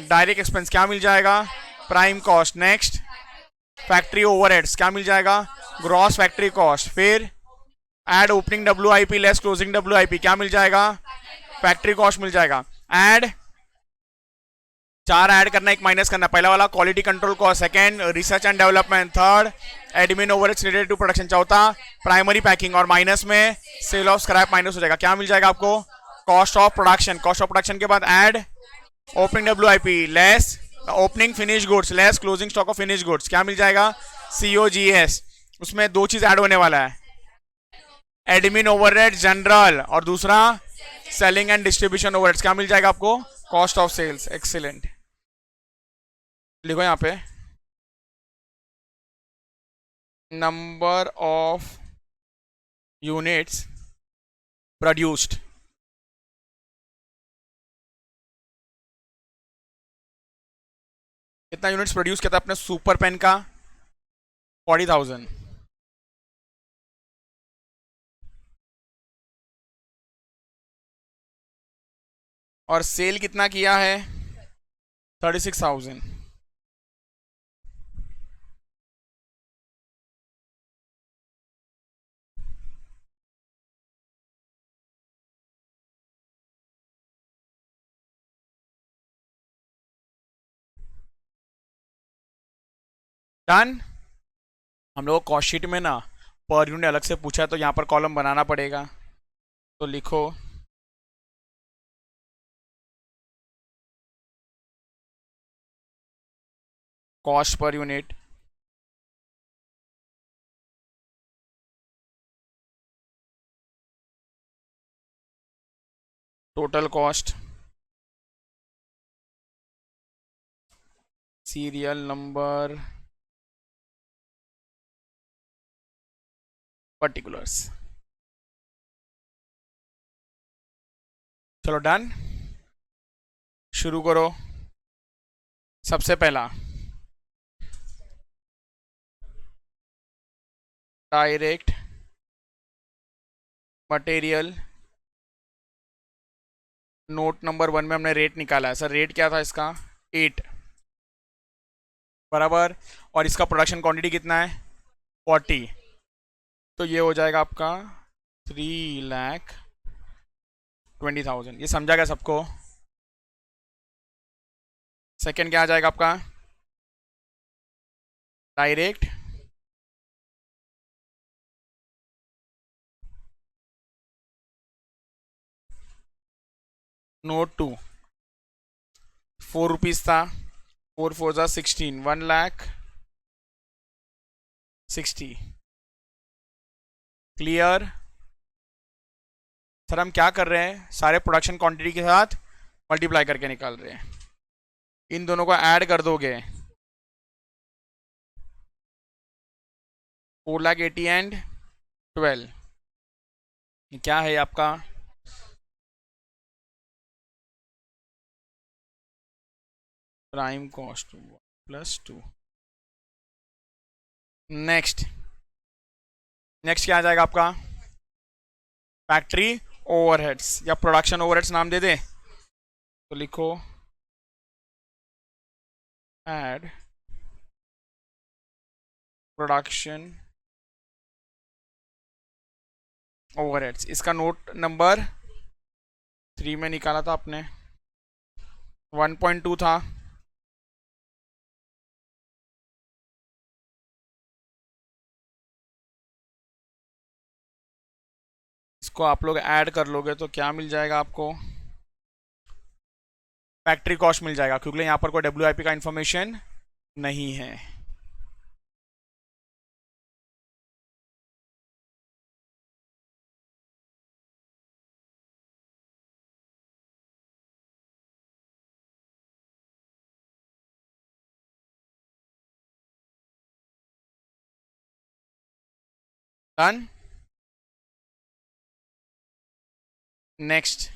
डायरेक्ट एक्सपेंस क्या मिल जाएगा, prime cost. Next factory overheads क्या मिल जाएगा, ग्रॉस फैक्ट्री कॉस्ट। फिर add opening WIP less closing WIP क्या मिल जाएगा, फैक्ट्री कॉस्ट मिल जाएगा। ऐड, चार ऐड करना एक माइनस करना। पहला वाला quality control cost, second research and development, third admin overheads related to production, चौथा प्राइमरी पैकिंग, और माइनस में सेल ऑफ स्क्रैप माइनस हो जाएगा। क्या मिल जाएगा आपको, cost of production. Cost of production के बाद add opening WIP less opening finish goods less closing stock of finish goods क्या मिल जाएगा, COGS। उसमें दो चीज ऐड होने वाला है, एडमिन ओवरहेड जनरल, और दूसरा सेलिंग एंड डिस्ट्रीब्यूशन ओवरहेड्स क्या मिल जाएगा आपको, कॉस्ट ऑफ सेल्स। एक्सीलेंट, लिखो यहाँ पे नंबर ऑफ यूनिट्स प्रोड्यूस्ड कितना यूनिट्स प्रोड्यूस किया था अपने सुपर पेन का? 40,000। और सेल कितना किया है? 36,000। डन। हम लोग को कॉस्ट शीट में ना पर यूनिट अलग से पूछा है, तो यहाँ पर कॉलम बनाना पड़ेगा। तो लिखो cost per unit, total cost, serial number, particulars. चलो डन, शुरू करो। सबसे पहला डायरेक्ट मटेरियल, नोट नंबर 1 में हमने रेट निकाला है। सर रेट क्या था इसका? 8 बराबर। और इसका प्रोडक्शन क्वांटिटी कितना है? 40। तो ये हो जाएगा आपका 3,20,000। ये समझा गया सबको? सेकेंड क्या आ जाएगा आपका? डायरेक्ट नोट 2, 4 रुपीज़ था। 4 4 ज़ा 16, 1,60,000। क्लियर? सर हम क्या कर रहे हैं, सारे प्रोडक्शन क्वांटिटी के साथ मल्टीप्लाई करके निकाल रहे हैं। इन दोनों को ऐड कर दोगे, 4,80,000 एंड 12। ये क्या है आपका? Prime cost +2। नेक्स्ट, नेक्स्ट क्या आ जाएगा आपका? फैक्ट्री ओवरहेड्स या प्रोडक्शन ओवरहेड्स नाम दे दे। तो लिखो ऐड प्रोडक्शन ओवरहेड्स। इसका नोट नंबर 3 में निकाला था आपने, 1.2 था। इसको आप लोग ऐड कर लोगे तो क्या मिल जाएगा आपको? फैक्ट्री कॉस्ट मिल जाएगा, क्योंकि यहाँ पर कोई WIP का इंफॉर्मेशन नहीं है। डन। नेक्स्ट,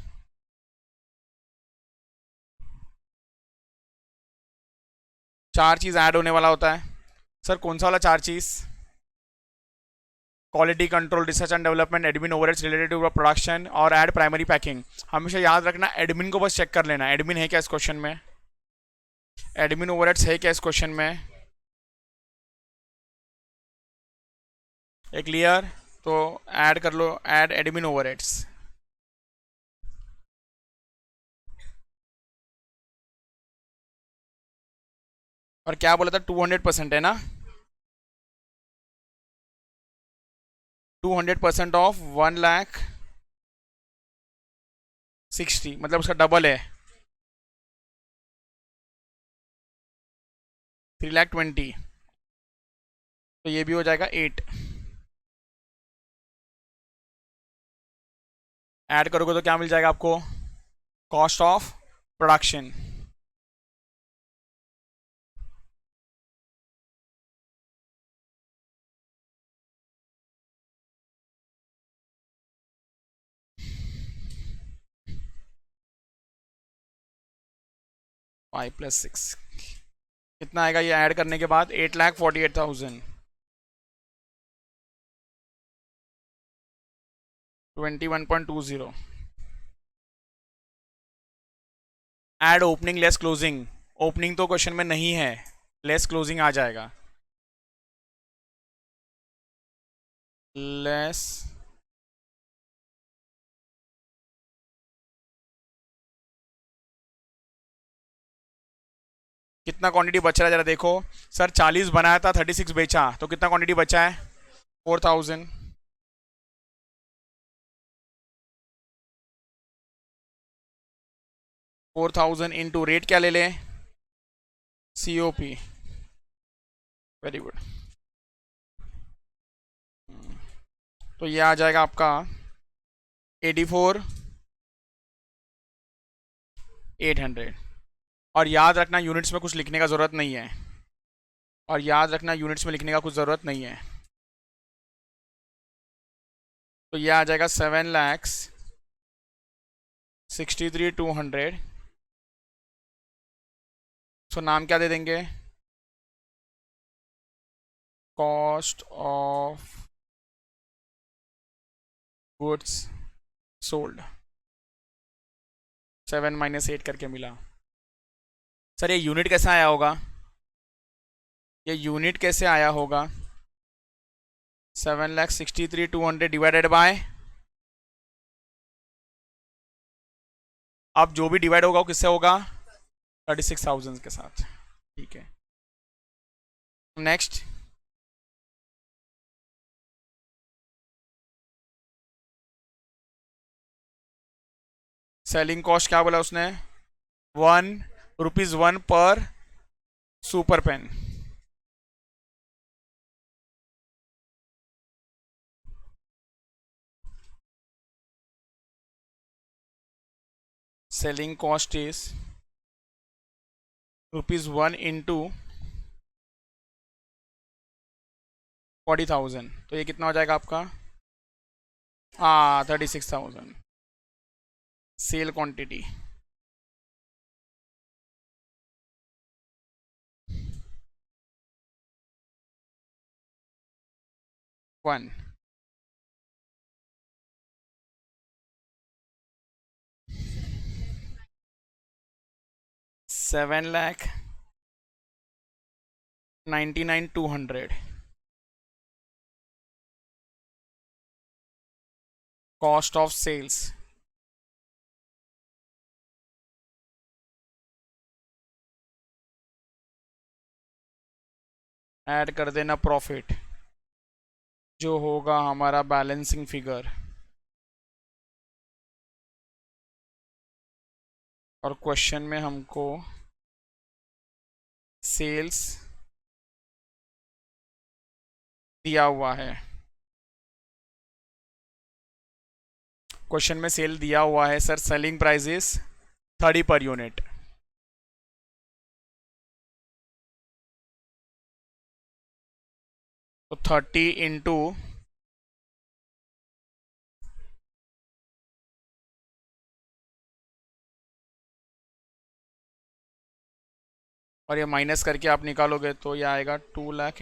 चार चीज ऐड होने वाला होता है। सर कौन सा वाला चार चीज? Quality control, research and development, admin overheads related to production और ऐड प्राइमरी पैकिंग। हमेशा याद रखना एडमिन को बस चेक कर लेना, एडमिन है क्या इस क्वेश्चन में? एडमिन ओवरहेड्स है क्या इस क्वेश्चन में? एक क्लियर? तो ऐड कर लो, ऐड एडमिन ओवरहेड्स। और क्या बोला था? 200% है ना? 200% ऑफ 1,60,000, मतलब उसका डबल है, 3,20,000। तो ये भी हो जाएगा 8। ऐड करोगे तो क्या मिल जाएगा आपको? Cost of production. फाइव +6 कितना आएगा ये ऐड करने के बाद? 8,48,000, 21.20। Add opening less closing. Opening तो क्वेश्चन में नहीं है, लेस क्लोजिंग आ जाएगा। लेस कितना क्वांटिटी बच रहा है जरा देखो। सर 40 बनाया था, 36 बेचा, तो कितना क्वांटिटी बचा है? 4,000। 4,000 इंटू रेट क्या ले लें? COP। Very good. तो ये आ जाएगा आपका 84,800। और याद रखना यूनिट्स में कुछ लिखने का ज़रूरत नहीं है, और याद रखना यूनिट्स में लिखने का कुछ ज़रूरत नहीं है। तो ये आ जाएगा 7,63,200। सो नाम क्या दे देंगे? Cost of goods sold. 7 minus 8 करके मिला। सर ये यूनिट कैसे आया होगा? ये यूनिट कैसे आया होगा? 7,63,200 डिवाइडेड बाय, अब जो भी डिवाइड होगा वो किससे होगा? 36,000 के साथ। ठीक है, नेक्स्ट। सेलिंग कॉस्ट क्या बोला उसने? 1 रुपीज़ 1 पर super pen. Selling cost is ₹1 into 40,000, तो ये कितना हो जाएगा आपका? हाँ, 36,000 sale quantity. One 7,99,200 cost of sales. Add कर देना प्रॉफिट, जो होगा हमारा बैलेंसिंग फिगर। और क्वेश्चन में हमको सेल्स दिया हुआ है, क्वेश्चन में सेल दिया हुआ है sir, selling price is 30 per unit. तो 30 इंटू और ये माइनस करके आप निकालोगे तो ये आएगा 2 लाख।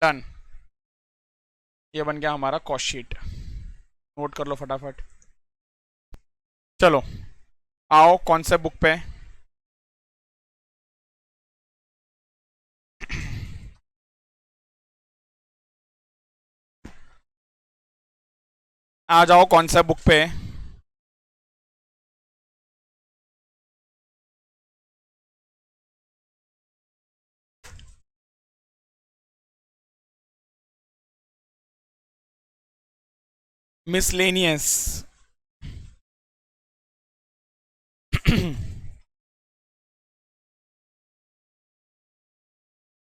डन, ये बन गया हमारा कॉस्ट शीट। नोट कर लो फटाफट। चलो आओ कॉन्सेप्ट बुक पे। आ जाओ कॉन्सेप्ट बुक पे। मिसलेनियस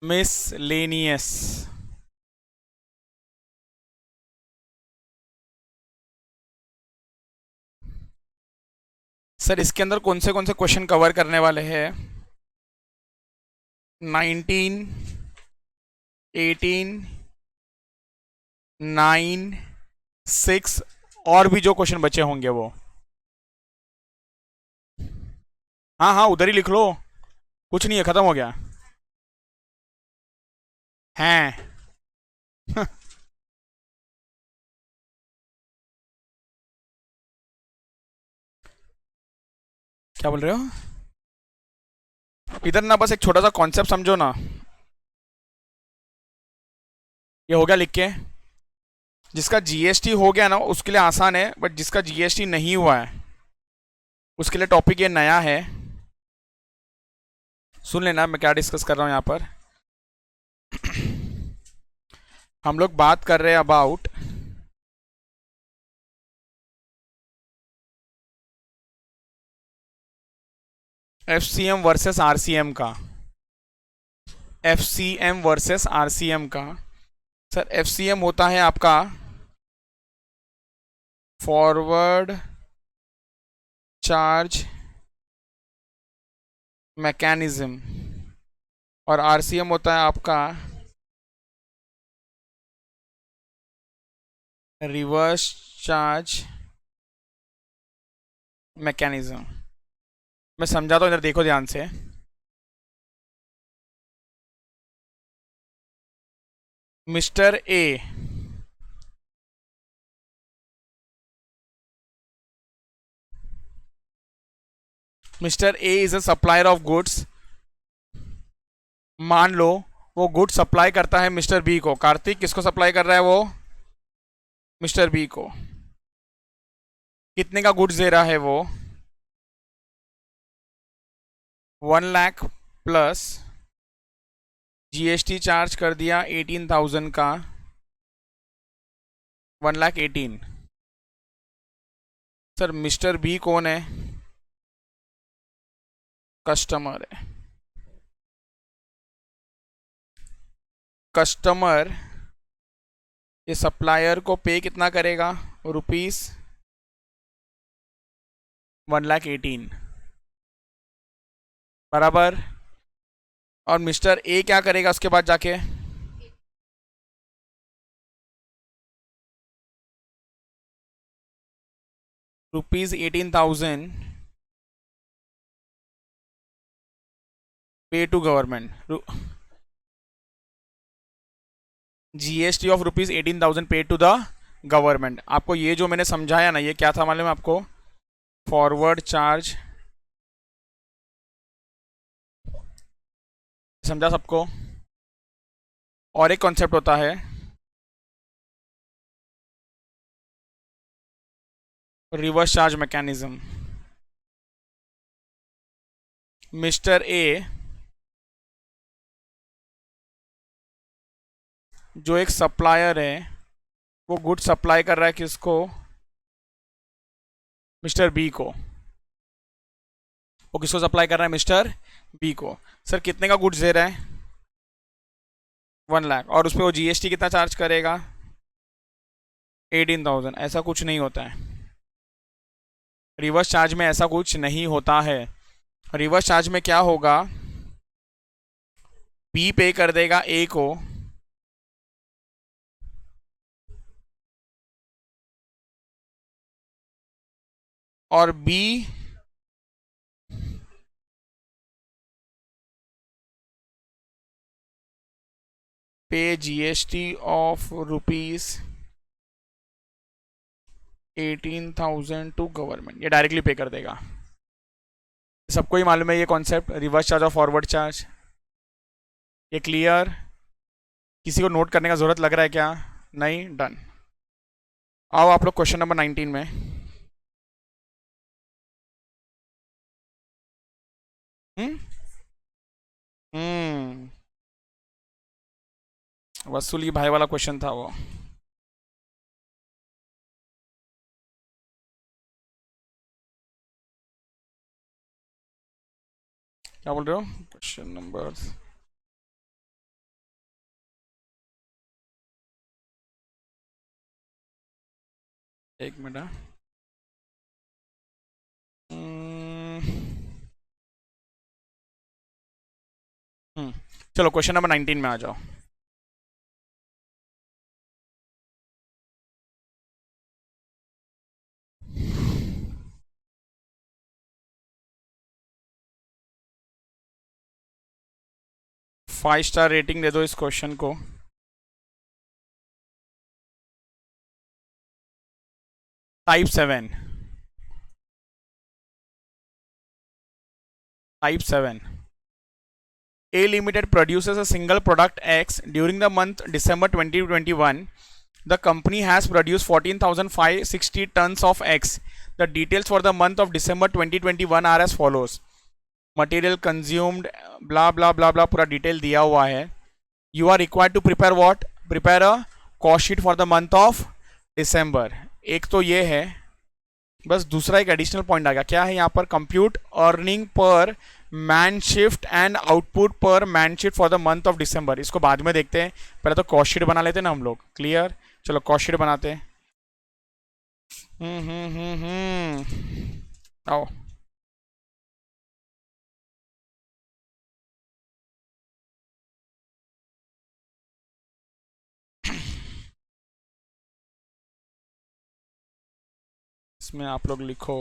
मिसलेनियस सर इसके अंदर कौन से क्वेश्चन कवर करने वाले हैं? 19, 18, 9, 6 और भी जो क्वेश्चन बचे होंगे वो। हाँ हाँ, उधर ही लिख लो, कुछ नहीं है, खत्म हो गया। हैं? क्या बोल रहे हो? इधर ना बस एक छोटा सा कॉन्सेप्ट समझो ना। ये हो गया लिख के। जिसका जीएसटी हो गया ना उसके लिए आसान है, बट जिसका जीएसटी नहीं हुआ है उसके लिए टॉपिक ये नया है। सुन लेना मैं क्या डिस्कस कर रहा हूँ यहाँ पर। हम लोग बात कर रहे हैं अबाउट एफसीएम वर्सेस आरसीएम का। एफसीएम वर्सेस आरसीएम का। सर एफसीएम होता है आपका फॉरवर्ड चार्ज मैकेनिज्म, और आरसीएम होता है आपका रिवर्स चार्ज मैकेनिज्म। मैं समझाता हूँ, इधर देखो ध्यान से। Mister A mister A is a supplier of goods. मान लो वो गुड सप्लाई करता है मिस्टर बी को। कार्तिक किसको सप्लाई कर रहा है वो? मिस्टर बी को। कितने का गुड्स दे रहा है वो? 1 लाख प्लस जीएसटी चार्ज कर दिया 18,000 का, 1,18,000। सर मिस्टर बी कौन है? कस्टमर है। कस्टमर ये सप्लायर को पे कितना करेगा? रुपीस 1,18,000 बराबर। और मिस्टर ए क्या करेगा उसके बाद जाके? ₹18,000 पे टू गवर्नमेंट। जीएसटी ऑफ ₹18,000 पे टू द गवर्नमेंट। आपको ये जो मैंने समझाया ना, ये क्या था मालूम है आपको? Forward charge. समझा सबको? और एक कॉन्सेप्ट होता है reverse charge mechanism. Mister A जो एक सप्लायर है, वो गुड सप्लाई कर रहा है किसको? मिस्टर बी को। वो किसको सप्लाई कर रहा है? मिस्टर बी को। सर कितने का गुड्स दे रहा है? 1 लाख। और उस पर वो जीएसटी कितना चार्ज करेगा? 18,000। ऐसा कुछ नहीं होता है रिवर्स चार्ज में, ऐसा कुछ नहीं होता है। रिवर्स चार्ज में क्या होगा? बी पे कर देगा ए को, और बी पे जीएसटी ऑफ ₹18,000 टू गवर्नमेंट। ये डायरेक्टली पे कर देगा। सबको ही मालूम है ये कॉन्सेप्ट, रिवर्स चार्ज और फॉरवर्ड चार्ज। ये क्लियर? किसी को नोट करने का जरूरत लग रहा है क्या? नहीं? डन। आओ आप लोग क्वेश्चन नंबर 19 में। हम्म हम्म वसूली भाई वाला क्वेश्चन था वो। क्या बोल रहे हो? Question number. एक मिनट। चलो क्वेश्चन नंबर 19 में आ जाओ। 5 स्टार रेटिंग दे दो इस क्वेश्चन को। Type 7, type 7, A Limited produces a single product X during the month December 2021. The company has produced 14,560 tons of X. The details for the month of December 2021 are as follows. Material consumed, blah blah blah blah, पूरा detail दिया हुआ है. You are required to prepare what? Prepare a cost sheet for the month of December. एक तो ये है. बस दूसरा एक एडिशनल पॉइंट आ गया. क्या है यहाँ पर? Compute earning per man shift and output per man shift for the month of December. इसको बाद में देखते हैं, पहले तो कॉस्ट शीट बना लेते हैं ना हम लोग. क्लियर? चलो कॉस्ट शीट बनाते हैं. आओ. इसमें आप लोग लिखो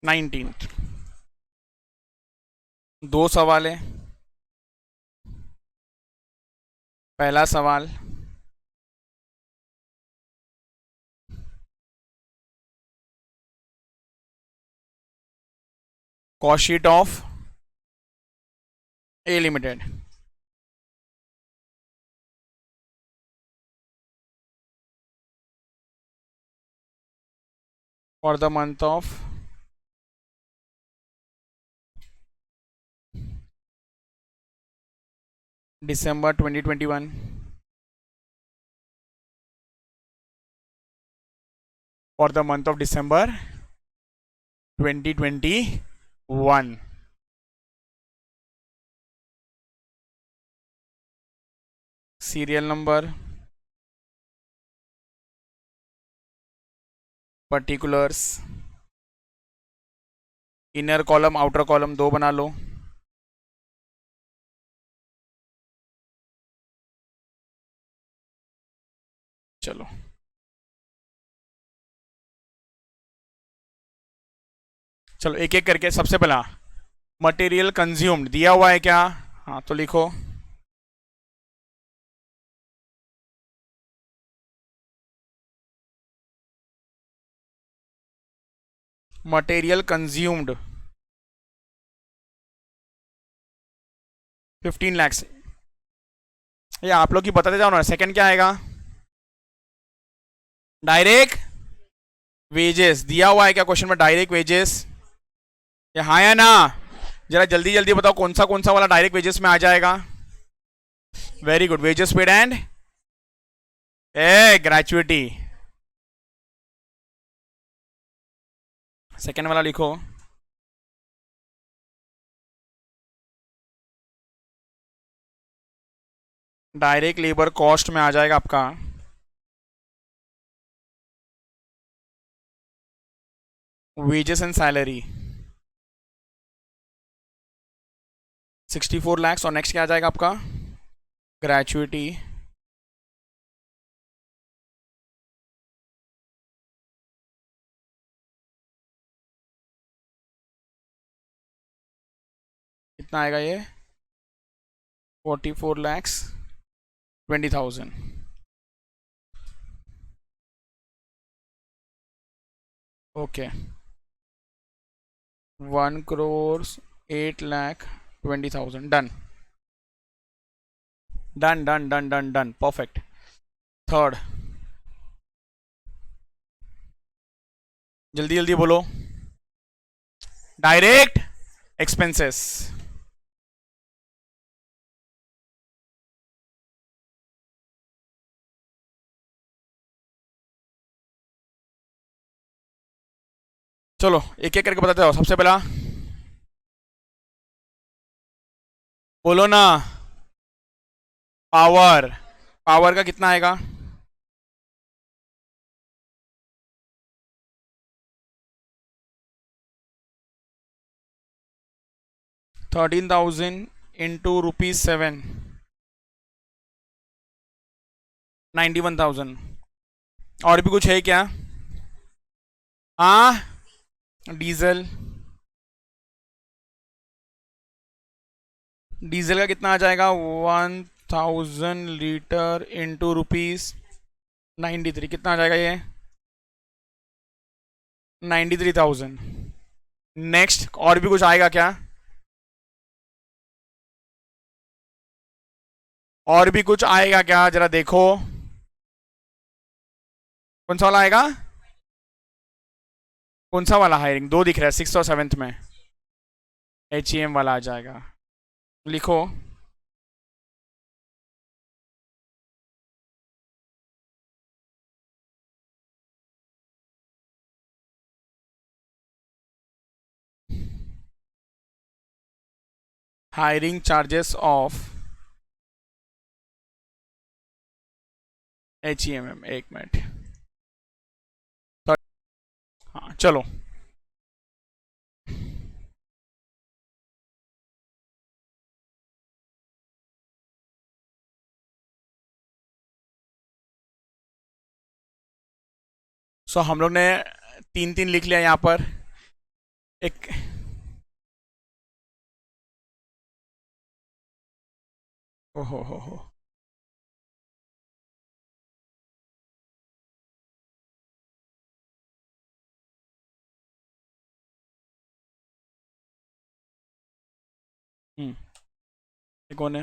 नाइनटीन्थ. दो सवाल है. पहला सवाल, cost sheet of A limited. For the month of December 2021. For the month of December 2021. Serial number, particulars, inner column outer column दो बना लो. चलो चलो एक एक करके. सबसे पहला मटेरियल कंज्यूम्ड दिया हुआ है क्या? हाँ तो लिखो. Material consumed 15 lakhs. ये आप लोग की बताते जाओ ना. सेकंड क्या आएगा? डायरेक्ट वेजेस दिया हुआ है क्या क्वेश्चन में? डायरेक्ट वेजेस ये हाँ या ना? जरा जल्दी जल्दी बताओ कौन सा वाला डायरेक्ट वेजेस में आ जाएगा? Very good. Wages paid and gratuity. Second वाला लिखो. डायरेक्ट लेबर कॉस्ट में आ जाएगा आपका वेजेस एंड सैलरी 64 lakhs. और नेक्स्ट क्या आ जाएगा आपका? ग्रेचुइटी. कितना आएगा ये? 44 lakhs 20,000. Okay. 1 crore 8 lakh 20,000. Done done done done done done. Perfect. Third, जल्दी जल्दी बोलो. Direct expenses. चलो एक एक करके बताते हो. सबसे पहला बोलो ना. पावर. पावर का कितना आएगा? 13,000 इंटू ₹7, 91,000। और भी कुछ है क्या? हाँ, डीजल। डीजल का कितना आ जाएगा? 1,000 लीटर इंटू ₹93, कितना आ जाएगा ये? 93,000। नेक्स्ट, और भी कुछ आएगा क्या? और भी कुछ आएगा क्या, जरा देखो। कौन सा वाला आएगा? कौन सा वाला हायरिंग? दो दिख रहा है, 6th और 7th में। HEM वाला आ जाएगा, लिखो। हायरिंग चार्जेस ऑफ HEMM, एक मिनट। हाँ चलो, सो हम लोग ने तीन तीन लिख लिया यहाँ पर। एक हो। ये कौन है?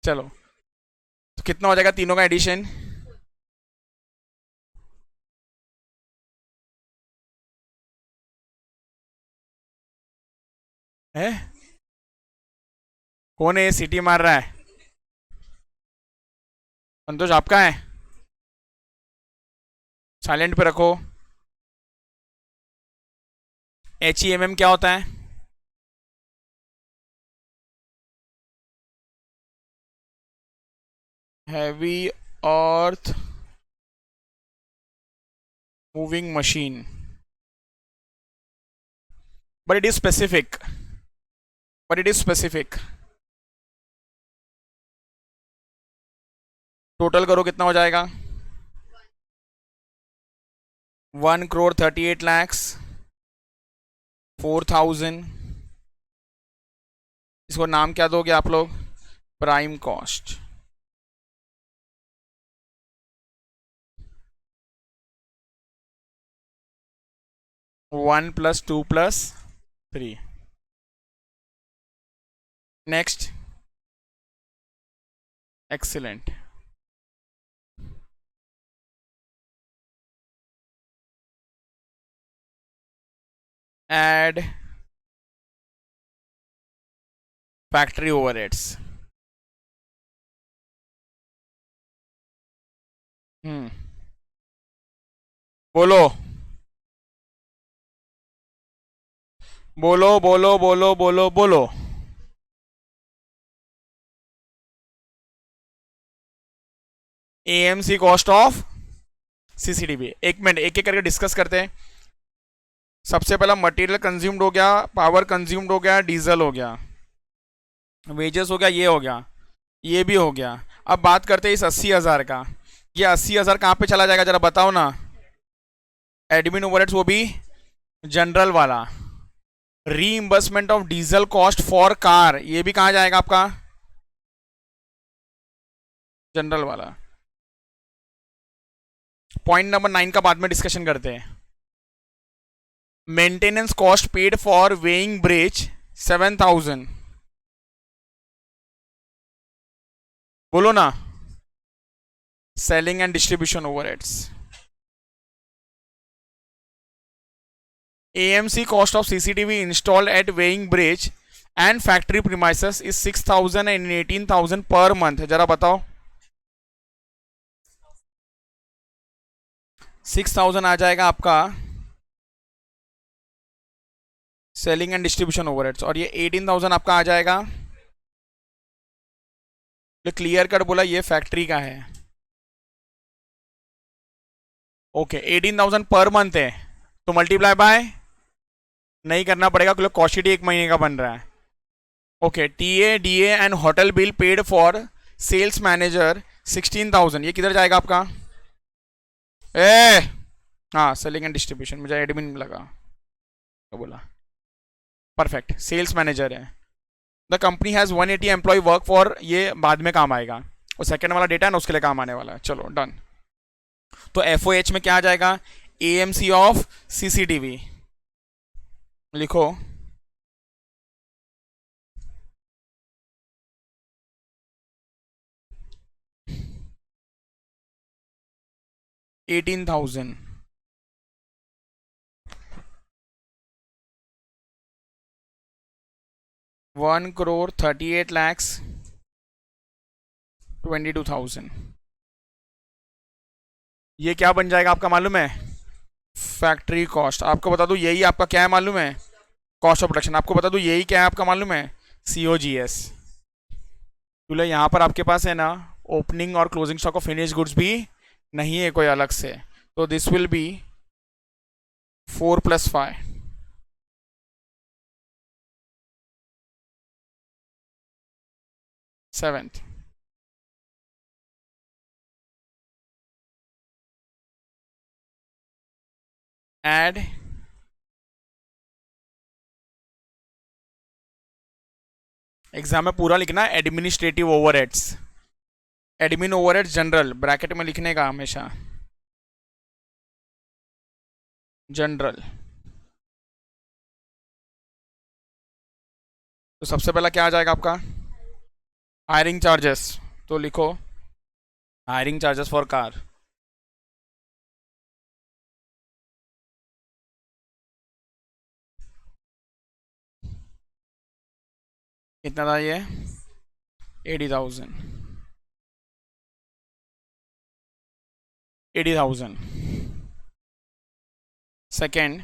चलो, तो कितना हो जाएगा तीनों का एडिशन? है? कौन है ये सीटी मार रहा है? संतोष आपका है? साइलेंट पे रखो। HEMM क्या होता है? Heavy earth moving machine, but it is specific, total करो कितना हो जाएगा? 1,38,00,000, 4,000। इसको नाम क्या दोगे आप लोग? Prime cost. One plus two plus three. Next, excellent. Add factory overheads. बोलो बोलो बोलो बोलो बोलो बोलो। AMC cost of CCTV। एक मिनट, एक एक करके डिस्कस करते हैं। सबसे पहला मटेरियल कंज्यूम्ड हो गया, पावर कंज्यूम्ड हो गया, डीजल हो गया, वेजेस हो गया, ये हो गया, ये भी हो गया। अब बात करते हैं इस 80,000 का। ये 80,000 कहाँ पे चला जाएगा, जरा बताओ ना। एडमिन ओवरहेड्स, वो भी जनरल वाला। Reimbursement of diesel cost for car, ये भी कहाँ जाएगा आपका? जनरल वाला। पॉइंट नंबर 9 का बाद में डिस्कशन करते हैं। Maintenance cost paid for weighing bridge 7,000। बोलो ना। Selling and distribution overheads. AMC cost of CCTV installed at weighing bridge and factory premises is 6,000 and 18,000 per month। जरा बताओ। 6,000 आ जाएगा आपका सेलिंग एंड डिस्ट्रीब्यूशन ओवरहेड्स, और ये 18,000 आपका आ जाएगा। क्लियर कट बोला, ये फैक्ट्री का है। ओके 18,000 पर मंथ है, तो मल्टीप्लाई बाय नहीं करना पड़ेगा क्योंकि कॉस्टिटी एक महीने का बन रहा है। Okay TA DA and hotel bill paid for sales manager 16,000, ये किधर जाएगा आपका? ए हाँ सेलिंग एंड डिस्ट्रीब्यूशन, मुझे एडमिन लगा तो बोला। परफेक्ट, सेल्स मैनेजर है। The company has 180 employ work for, ये बाद में काम आएगा, और सेकंड वाला डेटा है ना उसके लिए काम आने वाला है। चलो डन। तो एफओएच में क्या आ जाएगा? एएमसी ऑफ सीसीटीवी लिखो। $18,000 1,38,22,000, ये क्या बन जाएगा आपका मालूम है? Factory cost. आपको बता दूं यही आपका क्या है मालूम है? Cost of production. आपको बता दूं यही क्या है आपका मालूम है? COGS। तो यहाँ पर आपके पास है ना ओपनिंग और closing stock of finish goods भी नहीं है कोई अलग से, तो this will B 4 + 5, 7th। Add exam में पूरा लिखना administrative overheads, admin overheads general bracket में लिखने का हमेशा, जनरल। तो सबसे पहला क्या आ जाएगा आपका? हायरिंग चार्जेस, तो लिखो हायरिंग चार्जेस फॉर कार। कितना था ये? 80,000, 80,000। Second,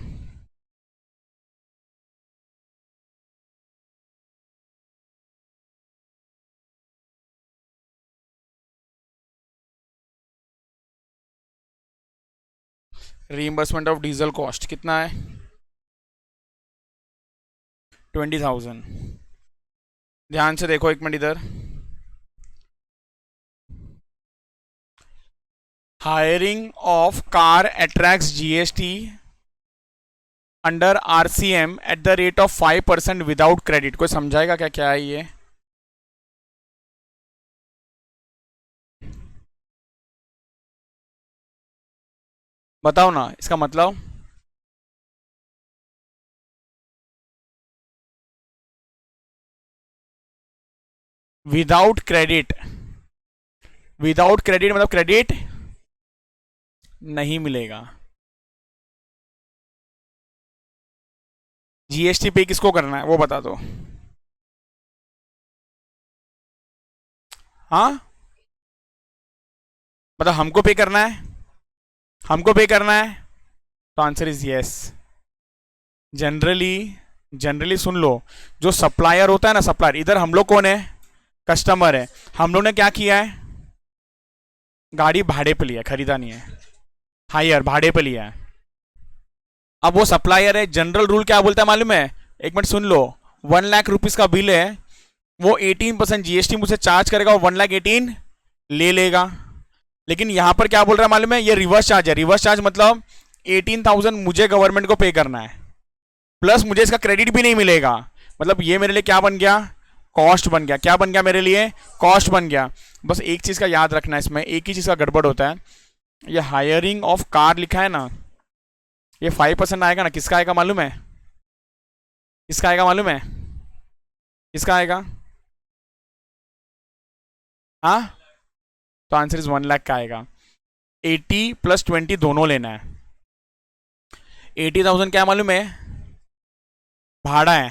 reimbursement of diesel cost कितना है? 20,000। ध्यान से देखो एक मिनट इधर। Hiring of car attracts GST under RCM at the rate of 5% without credit. कोई समझाएगा क्या क्या है ये? बताओ ना इसका मतलब। विदाउट क्रेडिट, विदाउट क्रेडिट मतलब क्रेडिट नहीं मिलेगा। GST पे किसको करना है वो बता दो। हाँ मतलब हमको पे करना है, हमको पे करना है, तो answer is yes. Generally, generally सुन लो, जो सप्लायर होता है ना, सप्लायर, इधर हम लोग कौन है? कस्टमर है। हम लोग ने क्या किया है? गाड़ी भाड़े पे लिया, खरीदा नहीं है, हायर भाड़े पे लिया है। अब वो सप्लायर है, जनरल रूल क्या बोलता है मालूम है? एक मिनट सुन लो। 1,00,000 का बिल है, वो 18% GST मुझसे चार्ज करेगा, वो 1,18,000 ले लेगा। लेकिन यहां पर क्या बोल रहा है मालूम है? ये रिवर्स चार्ज है। रिवर्स चार्ज मतलब 18,000 मुझे गवर्नमेंट को पे करना है, प्लस मुझे इसका क्रेडिट भी नहीं मिलेगा। मतलब ये मेरे लिए क्या बन गया? कॉस्ट बन गया। क्या बन गया मेरे लिए? कॉस्ट बन गया। बस एक चीज का याद रखना है, इसमें एक ही चीज का गड़बड़ होता है। ये हायरिंग ऑफ कार लिखा है ना, ये 5% आएगा ना, किसका आएगा मालूम है? किसका आएगा मालूम है? किसका आएगा? हाँ, तो आंसर इज 1,00,000 का आएगा। 80 + 20 दोनों लेना है। 80,000 क्या मालूम है? भाड़ा है,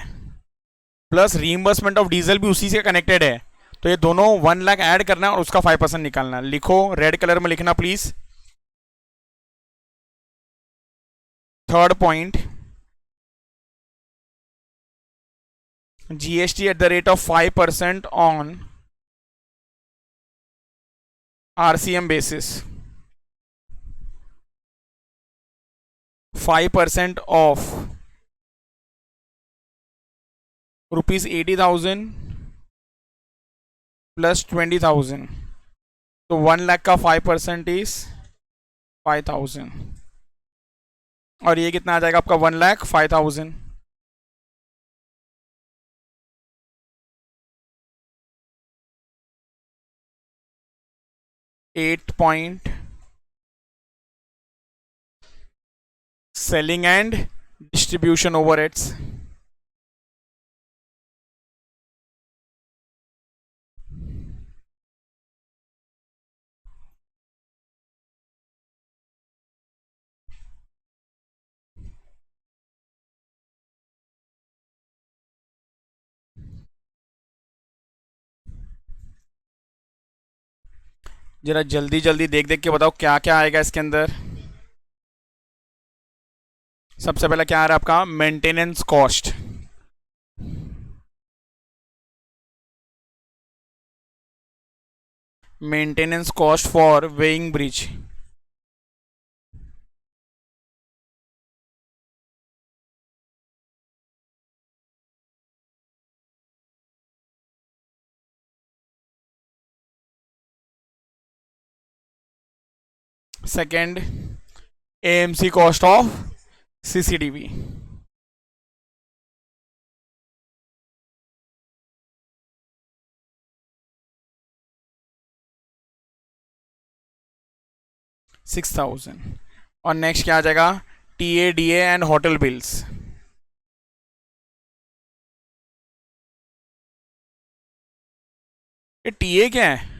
प्लस रीइंबर्समेंट ऑफ डीजल भी उसी से कनेक्टेड है, तो ये दोनों 1,00,000 ऐड करना है और उसका 5% निकालना है। लिखो, रेड कलर में लिखना please. Third point, GST at the rate of 5% on RCM basis। 5% of ₹80,000 plus 20,000, तो 1 लाख का 5% इज 5,000, और ये कितना आ जाएगा आपका 1,05,000। 8 point selling and distribution overheads. जरा जल्दी जल्दी देख देख के बताओ क्या क्या आएगा इसके अंदर। सबसे पहले क्या आ रहा है आपका maintenance cost. Maintenance cost for weighing bridge. Second, AMC cost of CCTV. $6,000। और नेक्स्ट क्या आ जाएगा, TA DA and hotel bills. ये टीए क्या है?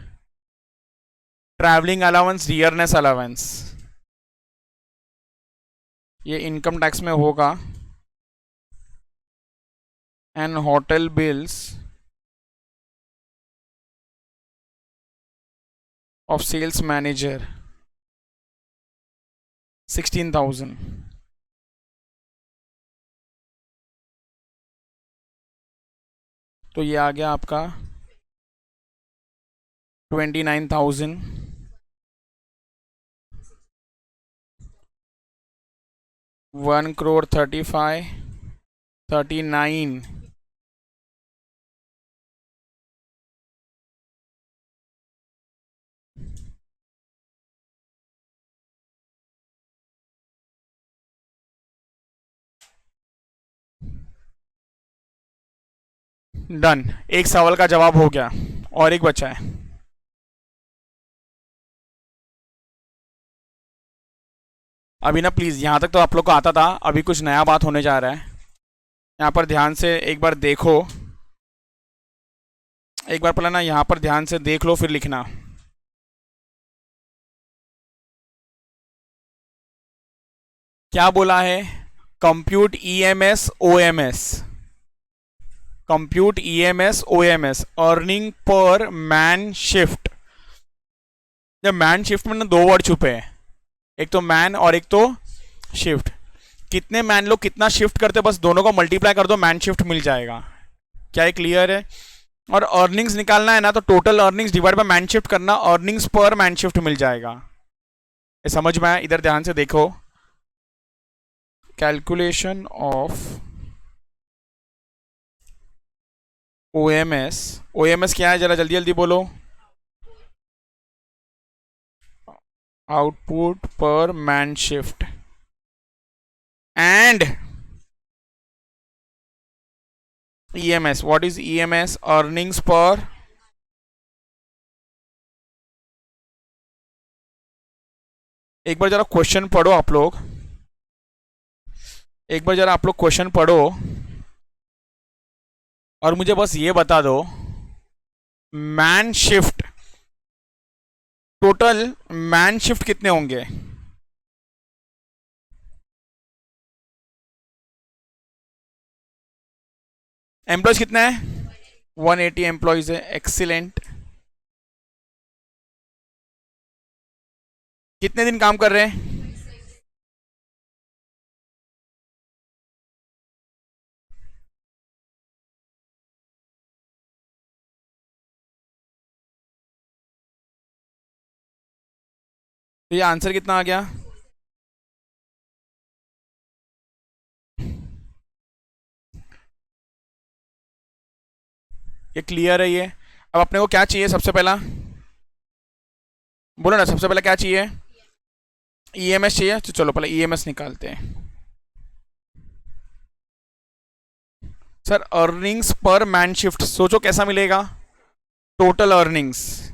Travelling allowance, dearness allowance. ये इनकम टैक्स में होगा। And hotel bills of sales manager 16,000। तो ये आ गया आपका 29,000। 1,35,00,000, 39, डन। एक सवाल का जवाब हो गया और एक बचा है। अभी ना प्लीज, यहां तक तो आप लोग को आता था, अभी कुछ नया बात होने जा रहा है। यहाँ पर ध्यान से एक बार देखो, एक बार पहले ना यहाँ पर ध्यान से देख लो फिर लिखना। क्या बोला है? Compute EMS OMS. Compute EMS OMS earning per man shift. जब मैन शिफ्ट में ना दो वर्ड छुपे हैं, एक तो मैन और एक तो शिफ्ट। कितने मैन लोग कितना शिफ्ट करते, बस दोनों को मल्टीप्लाई कर दो, मैन शिफ्ट मिल जाएगा। क्या ये क्लियर है? और अर्निंग्स निकालना है ना, तो total earnings divide by man shift करना, अर्निंग्स पर मैन शिफ्ट मिल जाएगा। ये समझ में आया? इधर ध्यान से देखो, कैलकुलेशन ऑफ ओएमएस। ओएमएस क्या है, जरा जल्दी जल्दी बोलो। Output per man shift and EMS. What is EMS? Earnings पर एक बार जरा क्वेश्चन पढ़ो आप लोग, एक बार जरा आप लोग क्वेश्चन पढ़ो और मुझे बस ये बता दो, man shift, total man shift कितने होंगे? एम्प्लॉयज कितने हैं? 180 एम्प्लॉयज है। एक्सीलेंट। कितने दिन काम कर रहे हैं? तो ये आंसर कितना आ गया? ये क्लियर है ये। अब अपने को क्या चाहिए सबसे पहला, बोलो ना, सबसे पहला क्या चाहिए? ईएमएस चाहिए। तो चलो पहले ईएमएस निकालते हैं। सर अर्निंग्स पर मैन शिफ्ट सोचो कैसा मिलेगा, टोटल अर्निंग्स।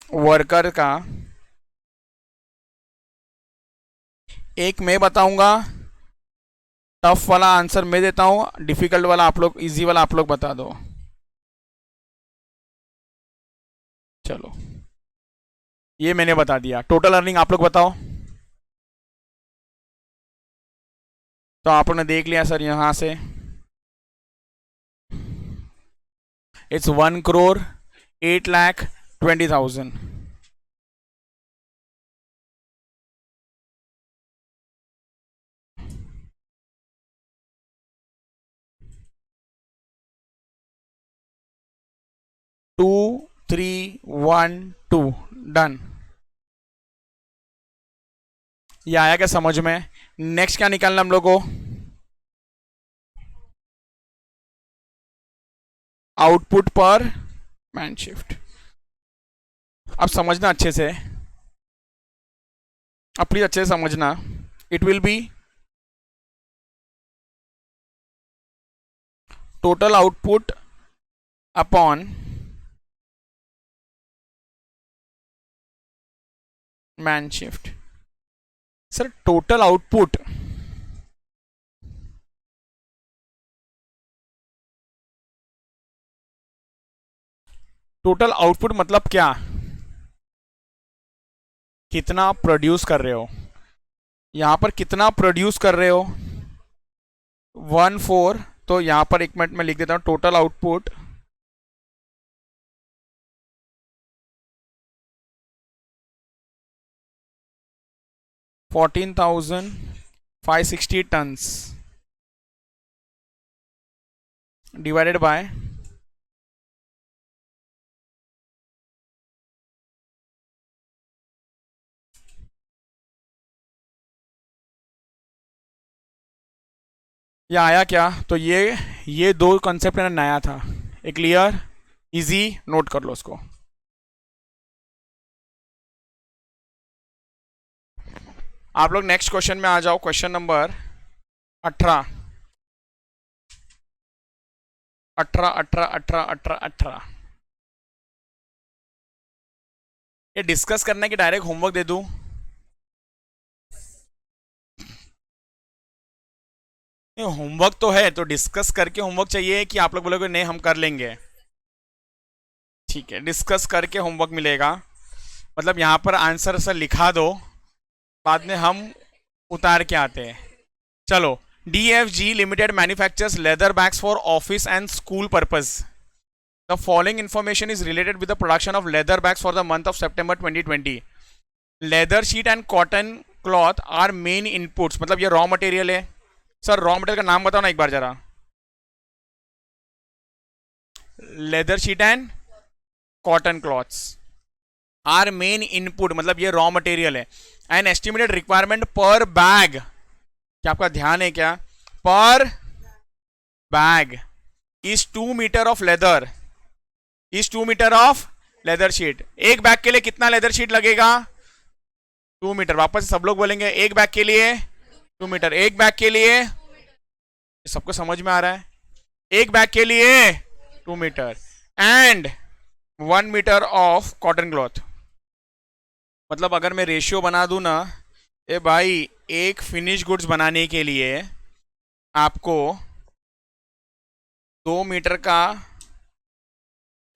वर्कर का एक मैं बताऊंगा, टफ वाला आंसर मैं देता हूं, डिफिकल्ट वाला आप लोग, इजी वाला आप लोग बता दो। चलो ये मैंने बता दिया, टोटल अर्निंग आप लोग बताओ। तो आपने देख लिया सर यहां से, इट्स 1,08,20,000। To 3 1 2 done. ये आया क्या समझ में? नेक्स्ट क्या निकालना हम लोग को? Output per man shift. अब समझना अच्छे से, अब प्लीज अच्छे से समझना। It will B total output upon man shift. Sir total output, total output मतलब क्या, कितना प्रोड्यूस कर रहे हो, यहां पर कितना प्रोड्यूस कर रहे हो, 1 4। तो यहां पर एक मिनट में लिख देता हूं, total output $14,560 tons divided by ये आया क्या? तो ये दो कंसेप्ट मेरा नया था, एक क्लियर इजी, नोट कर लो उसको। आप लोग नेक्स्ट क्वेश्चन में आ जाओ, क्वेश्चन नंबर 18 18 18 18 18 18। ये डिस्कस करना है कि डायरेक्ट होमवर्क दे दूं? होमवर्क तो है, तो डिस्कस करके होमवर्क चाहिए कि आप लोग बोलोगे नहीं हम कर लेंगे? ठीक है, डिस्कस करके होमवर्क मिलेगा। मतलब यहाँ पर आंसर सर लिखा दो, बाद में हम उतार के आते हैं। चलो, DFG limited manufactures leather bags for office and school purpose. The following information is related with the production of leather bags for the month of September 2020। Leather sheet and cotton cloth are main inputs, मतलब ये raw material है। Sir raw material का नाम बताओ ना एक बार जरा। Leather sheet and cotton cloths are main input, मतलब ये रॉ मटेरियल है। एंड एस्टिमेटेड रिक्वायरमेंट पर बैग, क्या आपका ध्यान है क्या, per bag is 2 metre of leather, is 2 metre of leather sheet. एक बैग के लिए कितना लेदर शीट लगेगा? 2 मीटर। वापस से सब लोग बोलेंगे एक बैग के लिए 2 मीटर, एक बैग के लिए, सबको समझ में आ रहा है? एक बैग के लिए 2 metre and 1 metre of cotton cloth. मतलब अगर मैं रेशियो बना दूं ना, ए भाई एक फिनिश गुड्स बनाने के लिए आपको 2 मीटर का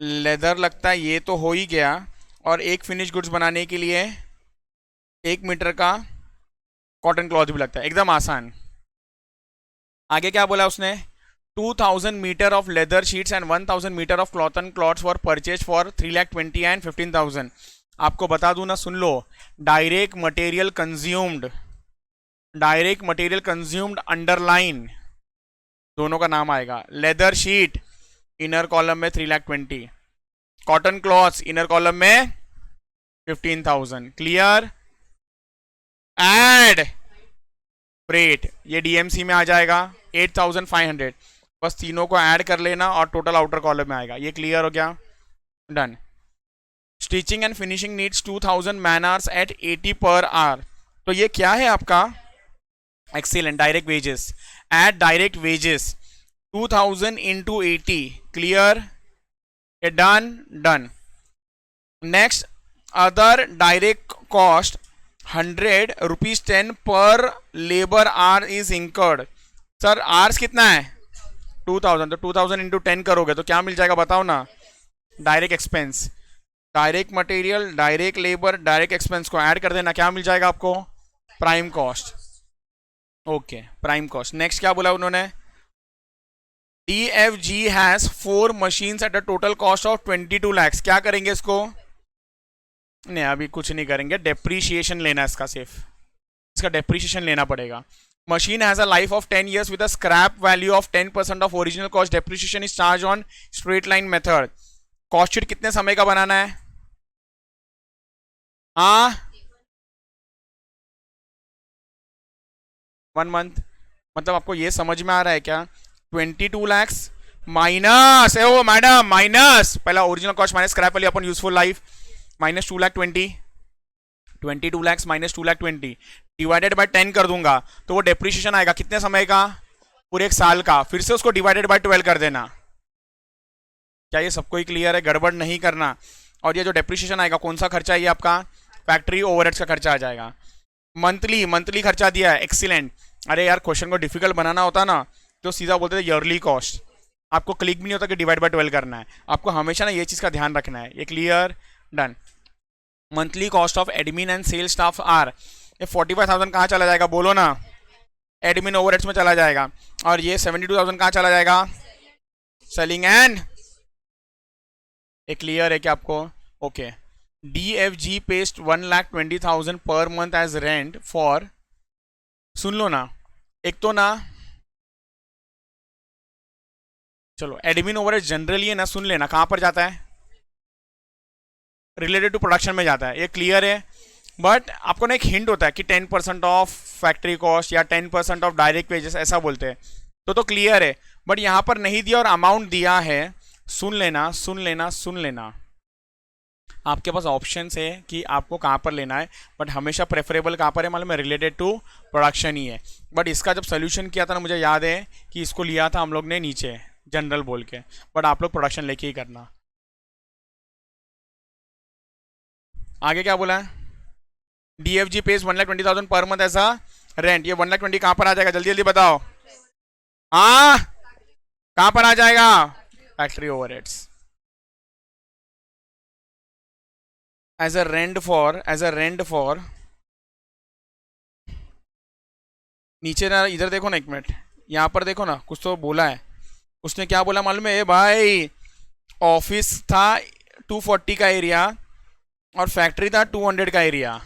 लेदर लगता है, ये तो हो ही गया, और एक फिनिश गुड्स बनाने के लिए 1 मीटर का कॉटन क्लॉथ भी लगता है, एकदम आसान। आगे क्या बोला उसने? 2000 metre of leather sheets and 1000 metre of cloth and cloths for purchase for 3,20,000 and 15,000। आपको बता दूं ना, सुन लो, direct material consumed, direct material consumed underline दोनों का नाम आएगा। लेदर शीट इनर कॉलम में 3,20,000, कॉटन क्लॉथ्स इनर कॉलम में 15,000, क्लियर। एड फ्रेट ये डीएमसी में आ जाएगा 8,500, बस तीनों को ऐड कर लेना और टोटल आउटर कॉलम में आएगा। ये क्लियर हो गया, done. Stitching and finishing needs 2,000 man hours at 80 per hour, तो ये क्या है आपका, excellent, direct wages. At direct wages 2,000 into 80, clear, ये done done. Next other direct cost 100 rupees 10 per labour hour is incurred. Sir hours कितना है 2,000, तो 2,000 into 10 करोगे तो क्या मिल जाएगा बताओ ना, direct expense, direct material, direct labour, direct expense को ऐड कर देना, क्या मिल जाएगा आपको, prime cost. Okay, prime cost. Next क्या बोला उन्होंने, DFG has 4 machines at a total cost of 22 lakhs। क्या करेंगे इसको, नहीं अभी कुछ नहीं करेंगे, डेप्रीशिएशन लेना इसका, सिर्फ इसका डेप्रीशिएशन लेना पड़ेगा। Machine has a life of 10 years with a scrap value of 10% of original cost. Depreciation is charged on straight line method. Cost sheet कितने समय का बनाना है, हाँ 1 month, मतलब आपको ये समझ में आ रहा है क्या, 22 lakhs minus, oh madam minus, पहला ओरिजिनल कॉस्ट माइनस स्क्रैप वाली अपन useful life, minus 2,20,000, 22 lakhs minus 2,20,000 divided by 10 कर दूंगा तो वो डेप्रिसिएशन आएगा कितने समय का, पूरे एक साल का, फिर से उसको डिवाइडेड बाय 12 कर देना। क्या ये सबको ही क्लियर है, गड़बड़ नहीं करना। और ये जो डेप्रिसिएशन आएगा कौन सा खर्चा है, ये आपका फैक्ट्री ओवरहेड्स का खर्चा आ जाएगा। मंथली, मंथली खर्चा दिया है, एक्सीलेंट। अरे यार क्वेश्चन को डिफिकल्ट बनाना होता ना तो सीधा बोलते थे ईयरली कॉस्ट, आपको क्लिक भी नहीं होता कि डिवाइड बाय 12 करना है, आपको हमेशा ना ये चीज़ का ध्यान रखना है। ये clear, done. Monthly cost of admin and sale staff are, ये 45,000 कहाँ चला जाएगा बोलो ना, एडमिन ओवरहेड्स में चला जाएगा। और ये 72,000 कहाँ चला जाएगा, सेलिंग एंड, ये क्लियर है क्या आपको, okay. DFG paste 1,20,000 per month as rent for, सुन लो ना, एक तो ना चलो एडमिन ओवरहेड जनरली है ना, सुन लेना कहाँ पर जाता है, रिलेटेड टू प्रोडक्शन में जाता है, ये क्लियर है। बट आपको ना एक हिंट होता है कि 10% ऑफ फैक्ट्री कॉस्ट या 10% ऑफ डायरेक्ट वेजेस ऐसा बोलते हैं, तो क्लियर है। बट यहाँ पर नहीं दिया और अमाउंट दिया है, सुन लेना सुन लेना सुन लेना, आपके पास ऑप्शन है कि आपको कहाँ पर लेना है, बट हमेशा प्रेफरेबल कहाँ पर है मालूम है, रिलेटेड टू प्रोडक्शन ही है। बट इसका जब सोल्यूशन किया था ना, मुझे याद है कि इसको लिया था हम लोग ने नीचे जनरल बोल के, बट आप लोग प्रोडक्शन लेके ही करना। आगे क्या बोला है, DFG पेज 1,20,000 पर मंथ ऐसा रेंट, ये 1,20,000 कहाँ पर आ जाएगा जल्दी जल्दी बताओ, हाँ कहाँ पर आ जाएगा, factory overheads. As a rent for, नीचे ना इधर देखो ना, एक मिनट यहाँ पर देखो ना, कुछ तो बोला है उसने, क्या बोला मालूम है, भाई ऑफिस था 240 का एरिया और फैक्ट्री था 200 का एरिया,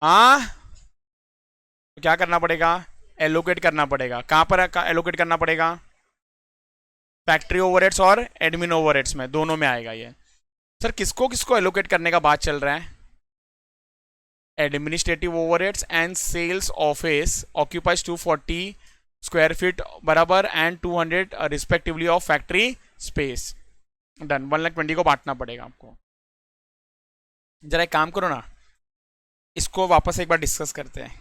हाँ तो क्या करना पड़ेगा, एलोकेट करना पड़ेगा, कहाँ पर एलोकेट करना पड़ेगा, फैक्ट्री ओवरहेड्स और एडमिन ओवरहेड्स में, दोनों में आएगा ये। सर किसको किसको एलोकेट करने का बात चल रहा है, administrative overheads and sales office occupies 240 square feet बराबर and 200 respectively of factory space, done. 1,20,000 को बांटना पड़ेगा आपको। जरा एक काम करो ना, इसको वापस एक बार डिस्कस करते हैं,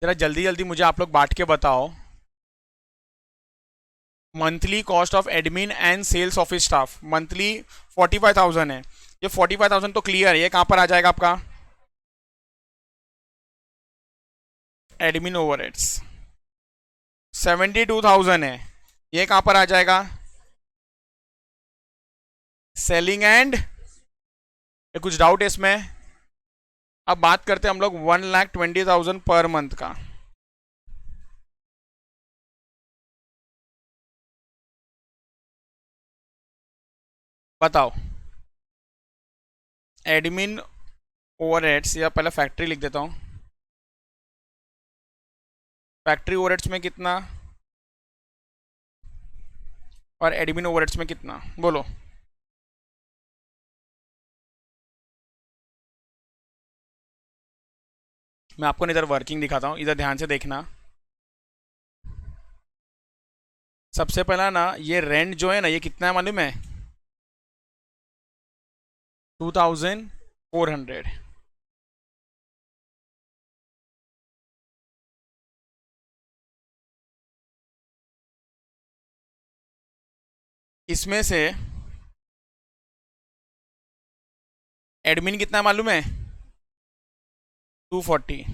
जरा जल्दी जल्दी मुझे आप लोग बांट के बताओ। Monthly cost of admin and sales office staff monthly 45,000 है, ये 45,000 तो क्लियर है, ये कहाँ पर आ जाएगा आपका, एडमिन ओवरहेड्स। 72,000 है, ये कहाँ पर आ जाएगा, सेलिंग एंड, ये कुछ डाउट है इसमें। अब बात करते हैं हम लोग 1,20,000 पर मंथ का, बताओ एडमिन ओवरहेड्स, या पहले फैक्ट्री लिख देता हूँ, फैक्ट्री ओवरहेड्स में कितना और एडमिन ओवरहेड्स में कितना, बोलो। मैं आपको इधर वर्किंग दिखाता हूँ, इधर ध्यान से देखना। सबसे पहला ना ये रेंट जो है ना, ये कितना है मालूम है? 2400। इसमें से एडमिन कितना मालूम है? 240।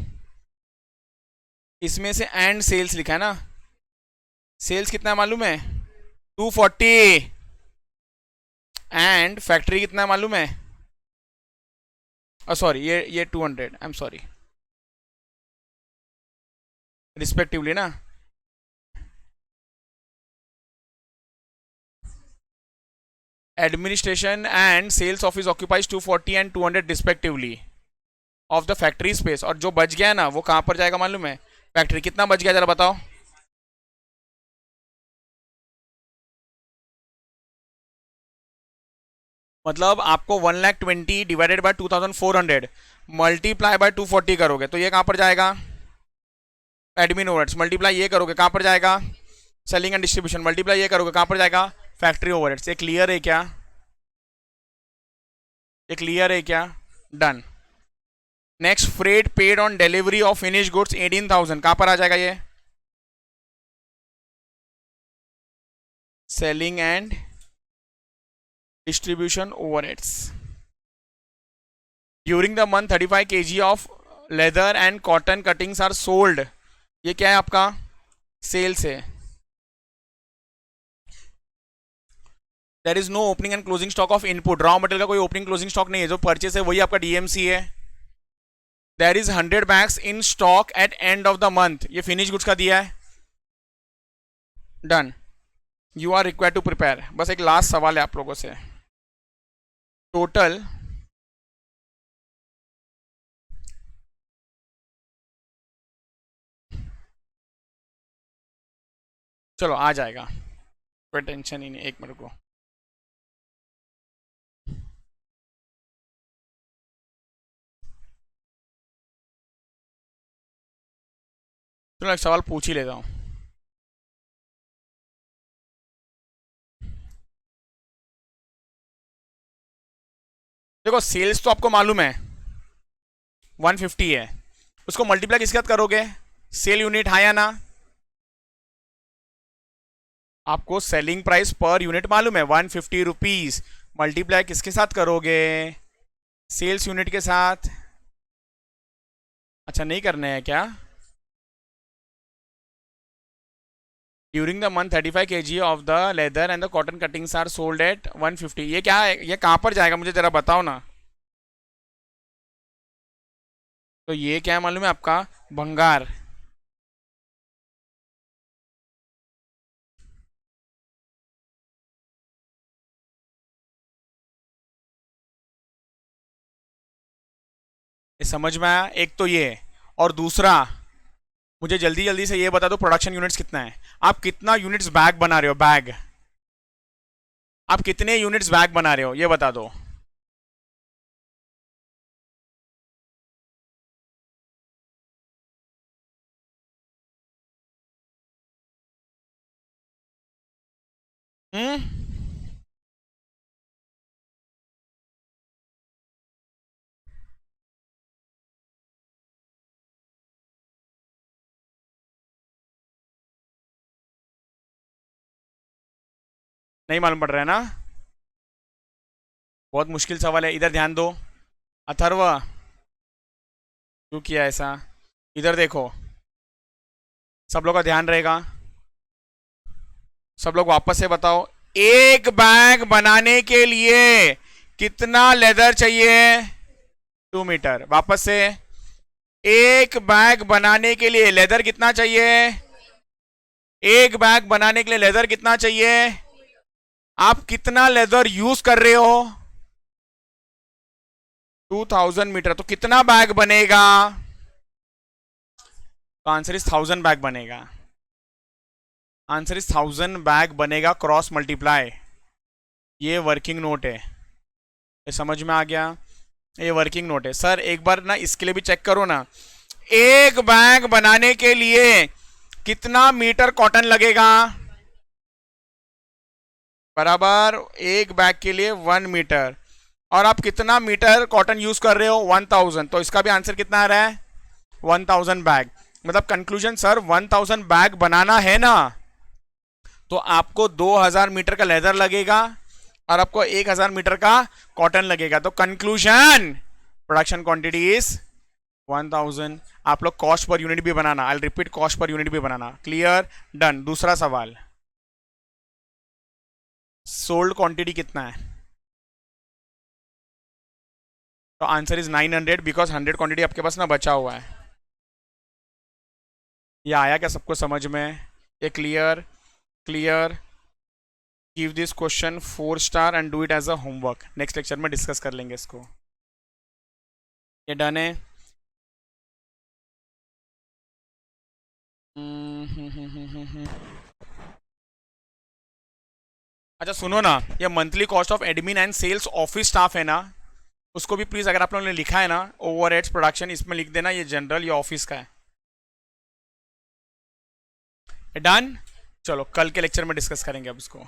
इसमें से एंड सेल्स लिखा है ना, सेल्स कितना मालूम है? 240। एंड फैक्ट्री कितना मालूम है? सॉरी, ये 200, आई एम सॉरी, रिस्पेक्टिवली ना। Administration and sales office occupies 240 and 200 respectively of the factory space. और जो बच गया ना वो कहां पर जाएगा मालूम है? फैक्ट्री। कितना बच गया जरा बताओ। मतलब आपको 120 डिवाइडेड बाय 2400 मल्टीप्लाई बाय 240 करोगे तो ये कहां पर जाएगा? Admin overheads. मल्टीप्लाई ये करोगे कहां पर जाएगा? Selling and distribution. मल्टीप्लाई ये करोगे कहां पर जाएगा? Factory overheads. ये क्लियर है क्या? ये क्लियर है क्या? Done. Next, freight paid on delivery of finish goods 18,000 कहां पर आ जाएगा ये? Selling and distribution overheads. During the month 35 kg of leather and cotton cuttings are sold. ये क्या है आपका? सेल्स है। There is no opening and closing stock of input. Raw material का कोई ओपनिंग क्लोजिंग स्टॉक नहीं है, जो परचेस है वही आपका डीएमसी है। There is 100 bags in stock at end of the month. ये फिनिश गुड्स का दिया है। Done. You are required to prepare. बस एक लास्ट सवाल है आप लोगों से। टोटल चलो आ जाएगा, कोई टेंशन ही नहीं। एक मिनट को, चलो एक सवाल पूछ ही लेता हूँ। देखो सेल्स तो आपको मालूम है 150 है, उसको मल्टीप्लाई किसके साथ करोगे? सेल यूनिट, हाँ या ना? आपको सेलिंग प्राइस पर यूनिट मालूम है 150 रुपीज। मल्टीप्लाई किसके साथ करोगे? सेल्स यूनिट के साथ। अच्छा नहीं करने हैं क्या? During the month 35 kg of the leather and the cotton cuttings are sold at 150। ये क्या है? ये कहां पर जाएगा मुझे जरा बताओ ना। तो ये क्या है मालूम है आपका? भंगार। ये समझ में आया? एक तो ये, और दूसरा मुझे जल्दी जल्दी से ये बता दो प्रोडक्शन यूनिट्स कितना है। आप कितना यूनिट्स बैग बना रहे हो? बैग, आप कितने यूनिट्स बैग बना रहे हो ये बता दो। हम्म, नहीं मालूम पड़ रहा है ना? बहुत मुश्किल सवाल है, इधर ध्यान दो। अथर्व, क्यों किया ऐसा? इधर देखो, सब लोग का ध्यान रहेगा। सब लोग वापस से बताओ, एक बैग बनाने के लिए कितना लेदर चाहिए? 2 मीटर। वापस से, एक बैग बनाने के लिए लेदर कितना चाहिए? एक बैग बनाने के लिए लेदर कितना चाहिए? आप कितना लेदर यूज कर रहे हो? 2000 मीटर। तो कितना बैग बनेगा? तो आंसर इज 1000 बैग बनेगा। आंसर इज 1000 बैग बनेगा क्रॉस मल्टीप्लाई। ये वर्किंग नोट है, ये समझ में आ गया? ये वर्किंग नोट है सर। एक बार ना इसके लिए भी चेक करो ना, एक बैग बनाने के लिए कितना मीटर कॉटन लगेगा? बराबर, एक बैग के लिए 1 मीटर, और आप कितना मीटर कॉटन यूज कर रहे हो? 1000। तो इसका भी आंसर कितना आ रहा है? 1000 बैग। मतलब कंक्लूजन सर, 1000 बैग बनाना है ना, तो आपको 2000 मीटर का लेदर लगेगा और आपको 1000 मीटर का कॉटन लगेगा। तो कंक्लूजन, प्रोडक्शन क्वांटिटी इज 1000। आप लोग कॉस्ट पर यूनिट भी बनाना, I repeat, cost per unit भी बनाना। Clear, done. दूसरा सवाल, सोल्ड क्वांटिटी कितना है? तो आंसर इज 900 बिकॉज 100 क्वांटिटी आपके पास ना बचा हुआ है। ये आया क्या सबको समझ में? ये clear? Clear. Give this question 4 star and do it as a homework. Next lecture में डिस्कस कर लेंगे इसको। ये डन है? अच्छा सुनो ना, ये monthly cost of admin and sales office staff है ना, उसको भी प्लीज, अगर आप लोगों ने लिखा है ना ओवरहेड्स प्रोडक्शन, इसमें लिख देना ये जनरल, ये ऑफिस का है। डन। चलो कल के लेक्चर में डिस्कस करेंगे अब इसको।